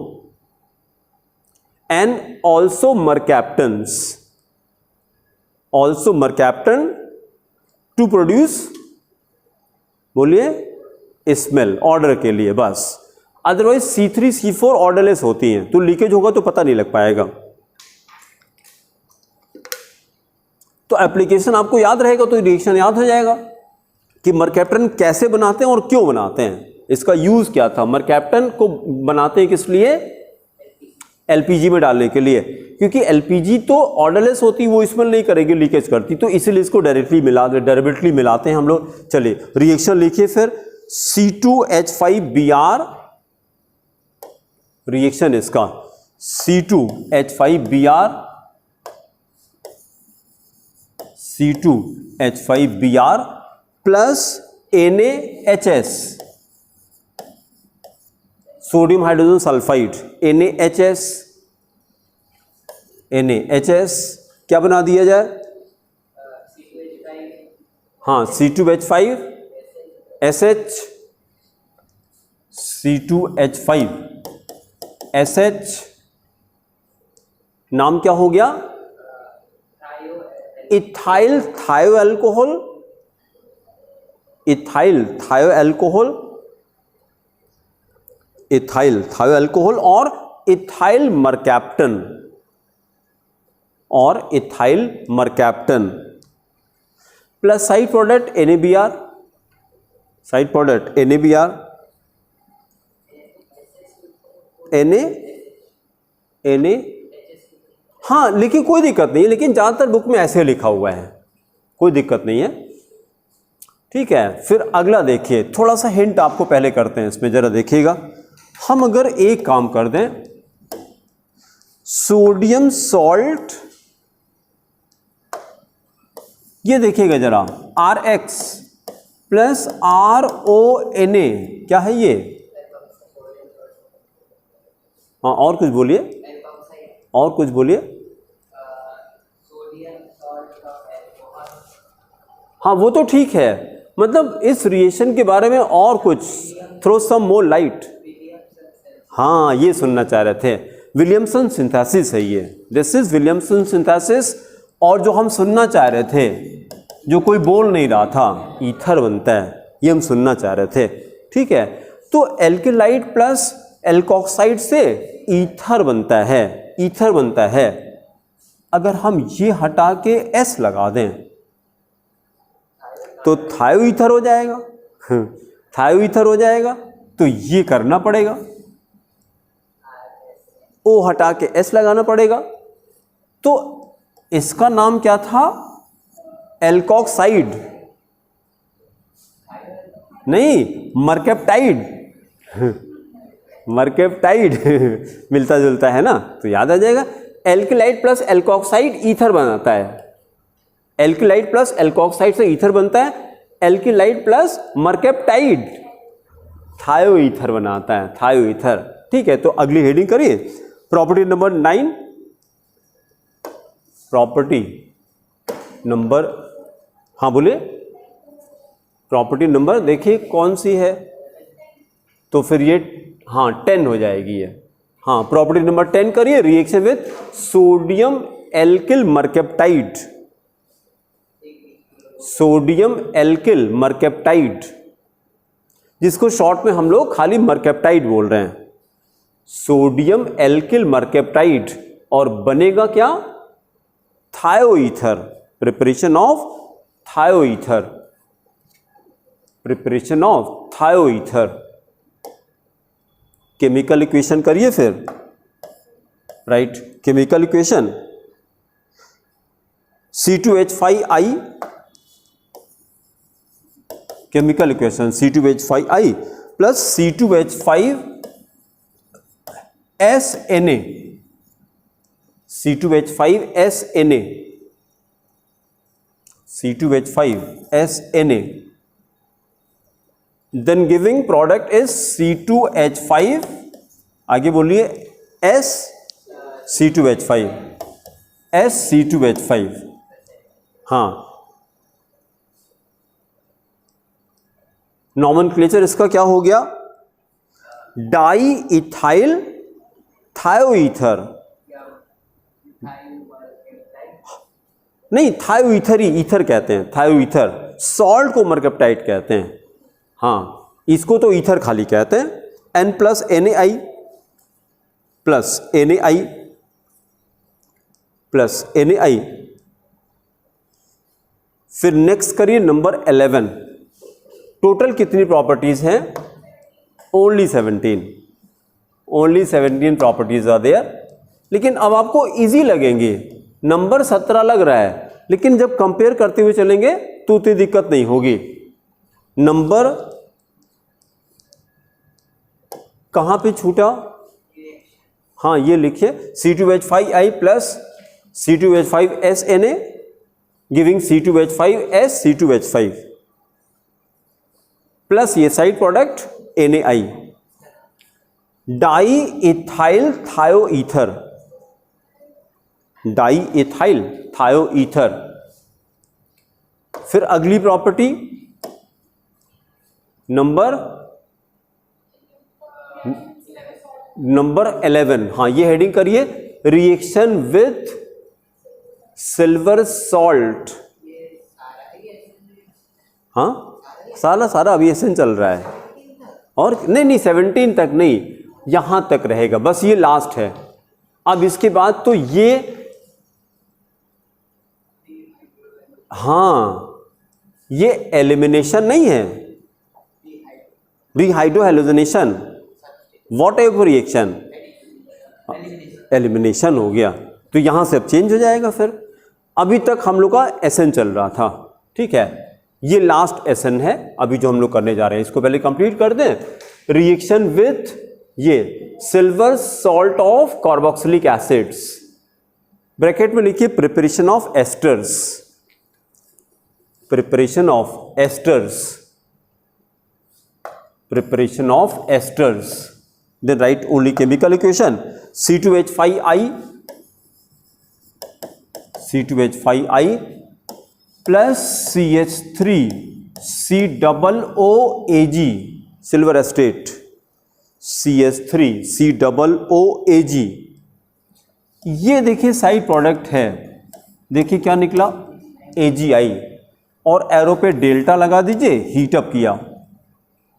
and also mercaptans, also mercaptan to produce, बोलिए, स्मेल, ऑर्डर के लिए बस। अदरवाइज C3 C4 ऑर्डरलेस होती हैं, तो लीकेज होगा तो पता नहीं लग पाएगा। तो एप्लीकेशन आपको याद रहेगा तो रिएक्शन याद हो जाएगा कि मरकैप्टन कैसे बनाते हैं और क्यों बनाते हैं, इसका यूज क्या था। मरकैप्टन को बनाते हैं किस लिए? LPG में डालने के लिए, क्योंकि LPG तो ऑर्डरलेस होती, वो स्मेल नहीं करेगी, लीकेज करती, तो इसीलिए इसको डायरेक्टली मिलाते हैं हम लोग। चलिए रिएक्शन लिखिए फिर। C2H5Br, रिएक्शन इसका C2H5Br, C2H5Br plus NaHS, sodium hydrogen sulphide, NaHS क्या बना दिया जाए? हाँ, C2H5SH, C2H5SH, नाम क्या हो गया? इथाइल थायो एल्कोहल, इथाइल थायो एल्कोहल, इथाइल थायो एल्कोहल और इथाइल मरकैप्टन, और ethyl mercaptan plus side product NaBr, side product NaBr, Na हाँ, लेकिन कोई दिक्कत नहीं है, लेकिन ज्यादातर बुक में ऐसे लिखा हुआ है, कोई दिक्कत नहीं है। ठीक है, फिर अगला देखिए, थोड़ा सा हिंट आपको पहले करते हैं इसमें, जरा देखिएगा। हम अगर एक काम कर दें, सोडियम सॉल्ट, ये देखिएगा जरा, RX प्लस RONA, क्या है ये? हाँ और कुछ बोलिए, और कुछ बोलिए। हाँ वो तो ठीक है, मतलब इस रिएक्शन के बारे में और कुछ, थ्रो सम मोर लाइट। हाँ ये सुनना चाह रहे थे, विलियमसन सिंथेसिस है ये, दिस इज विलियमसन सिंथेसिस। और जो हम सुनना चाह रहे थे, जो कोई बोल नहीं रहा था, ईथर बनता है, ये हम सुनना चाह रहे थे। ठीक है, तो एल्केलाइट प्लस एल्कोक्साइड से ईथर बनता है, ईथर बनता है। अगर हम ये हटा के S लगा दें तो थायो ईथर हो जाएगा, थायो ईथर हो जाएगा। तो ये करना पड़ेगा, O हटा के S लगाना पड़ेगा। तो इसका नाम क्या था? एल्कोक्साइड नहीं, मरकेप्टाइड। मरकेप्टाइड मिलता जुलता है ना, तो याद आ जाएगा। एल्केलाइट प्लस एल्कोक्साइड ईथर बनाता है, एल्केलाइट प्लस एल्कोक्साइड से ईथर बनता है, एल्केलाइट प्लस मरकेप्टाइड थायो ईथर बनाता है, थायो ईथर। ठीक है, तो अगली हेडिंग करिए, प्रॉपर्टी नंबर 9। प्रॉपर्टी नंबर, हाँ बोलिए, प्रॉपर्टी नंबर देखिए कौन सी है, तो फिर ये हाँ 10 हो जाएगी ये। हाँ प्रॉपर्टी नंबर 10 करिए, reaction with sodium alkyl mercaptide, sodium alkyl mercaptide, जिसको शॉर्ट में हम लोग खाली मरकेप्टाइड बोल रहे हैं, सोडियम एल्किल मरकेप्टाइड। और बनेगा क्या? थायो ईथर, प्रिपरेशन ऑफ थायो ईथर, प्रिपरेशन ऑफ थायो ईथर। केमिकल इक्वेशन करिए फिर, right, chemical equation C2H5I, chemical equation C2H5I plus C2H5SNA, C2H5SNA, C2H5SNA, then giving product is C2H5, आगे बोलिए S C2H5, S C2H5। हाँ नॉमेनक्लेचर इसका क्या हो गया? डाई इथाइल थायोईथर, नहीं थायो ईथर ही ईथर कहते हैं, थायो ईथर। सॉल्ट को मरकेप्टाइड कहते हैं, हाँ इसको तो ईथर खाली कहते हैं। N plus NaI plus NaI plus NaI। फिर नेक्स्ट करिए नंबर 11। टोटल कितनी प्रॉपर्टीज हैं? Only 17, only 17 properties are there. लेकिन अब आपको इजी लगेंगे, नंबर 17 लग रहा है, लेकिन जब कंपेयर करते हुए चलेंगे तो उतनी दिक्कत नहीं होगी। नंबर कहां पे छूटा? हाँ ये लिखिए, C2H5I plus C2H5SNA giving C2H5S C2H5 plus ये side product NaI, di ethyl thioether, di ethyl thioether. फिर अगली प्रॉपर्टी नंबर 11। हाँ ये हेडिंग करिए, रिएक्शन विथ सिल्वर सॉल्ट। हाँ सारा अभी एसन चल रहा है, और नहीं 17 तक नहीं, यहां तक रहेगा, बस ये लास्ट है। अब इसके बाद तो ये, हाँ ये एलिमिनेशन नहीं है, dehydrohalogenation, what ever reaction, elimination हो गया। तो यहां से अब चेंज हो जाएगा। फिर अभी तक हम लोग का एसन चल रहा था, ठीक है, ये लास्ट एसन है अभी जो हम लोग करने जा रहे हैं, इसको पहले कंप्लीट कर दें। रिएक्शन विथ ये silver salt of carboxylic acids, bracket में लिखिए preparation of esters, preparation of esters. preparation of esters. Then write only chemical equation. C2H5I plus CH3 COOAG silver acetate, CH3 COOAG. ये देखिए side product है, देखिए क्या निकला AgI, और arrow पे डेल्टा लगा दीजिए, हीट अप किया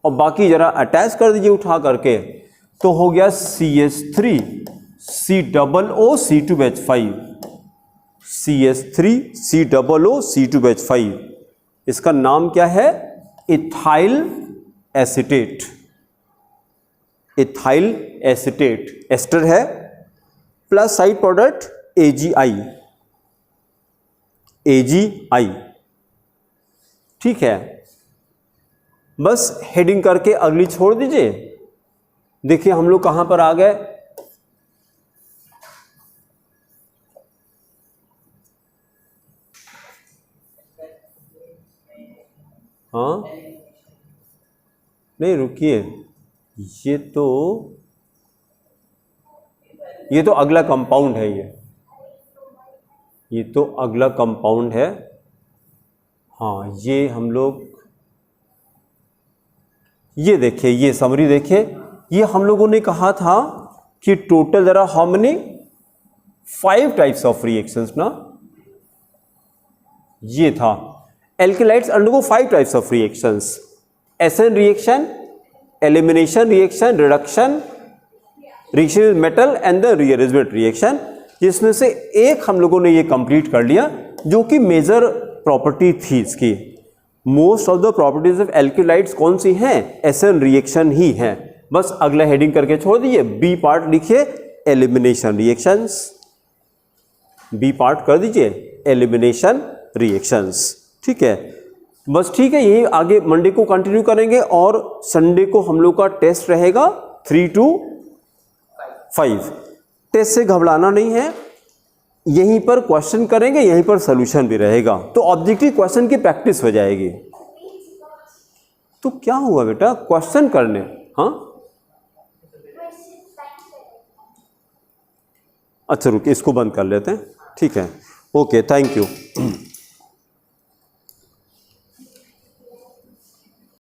और बाकी जरा अटैच कर दीजिए उठा करके, तो हो गया CH3 COOC2H5, CH3 COOC2H5. इसका नाम क्या है? Ethyl acetate. Ethyl acetate ester है, प्लस साइड प्रोडक्ट AgI. ठीक है, बस हेडिंग करके अगली छोड़ दीजिए. देखिए हम लोग कहां पर आ गए? हाँ नहीं रुकिए, ये तो अगला कंपाउंड है. ये तो अगला कंपाउंड है. हाँ ये हम लोग, ये देखिए, ये समरी देखिए, ये हम लोगों ने कहा था कि टोटल जरा how many 5 types of reactions ना, ये था alkyl halides undergo 5 types of reactions. SN reaction, elimination reaction, reduction, reaction with metal and the rearrangement reaction, जिसमें से एक हम लोगों ने ये कंप्लीट कर लिया जो कि मेजर प्रॉपर्टी थी इसकी. Most of the properties of alkaloids कौन सी हैं? एसएन रिएक्शन ही है. बस अगला हेडिंग करके छोड़ दीजिए, बी पार्ट लिखिए एलिमिनेशन रिएक्शंस. बी पार्ट कर दीजिए एलिमिनेशन रिएक्शंस. ठीक है, बस ठीक है, यही आगे मंडे को कंटिन्यू करेंगे और संडे को हम लोग का टेस्ट रहेगा 3 to 5. टेस्ट से घबराना नहीं है, यहीं पर क्वेश्चन करेंगे, यहीं पर सॉल्यूशन भी रहेगा, तो ऑब्जेक्टिव क्वेश्चन की प्रैक्टिस हो जाएगी. तो क्या हुआ बेटा, क्वेश्चन करने. हाँ अच्छा रुकिए, इसको बंद कर लेते हैं. ठीक है, ओके, थैंक यू.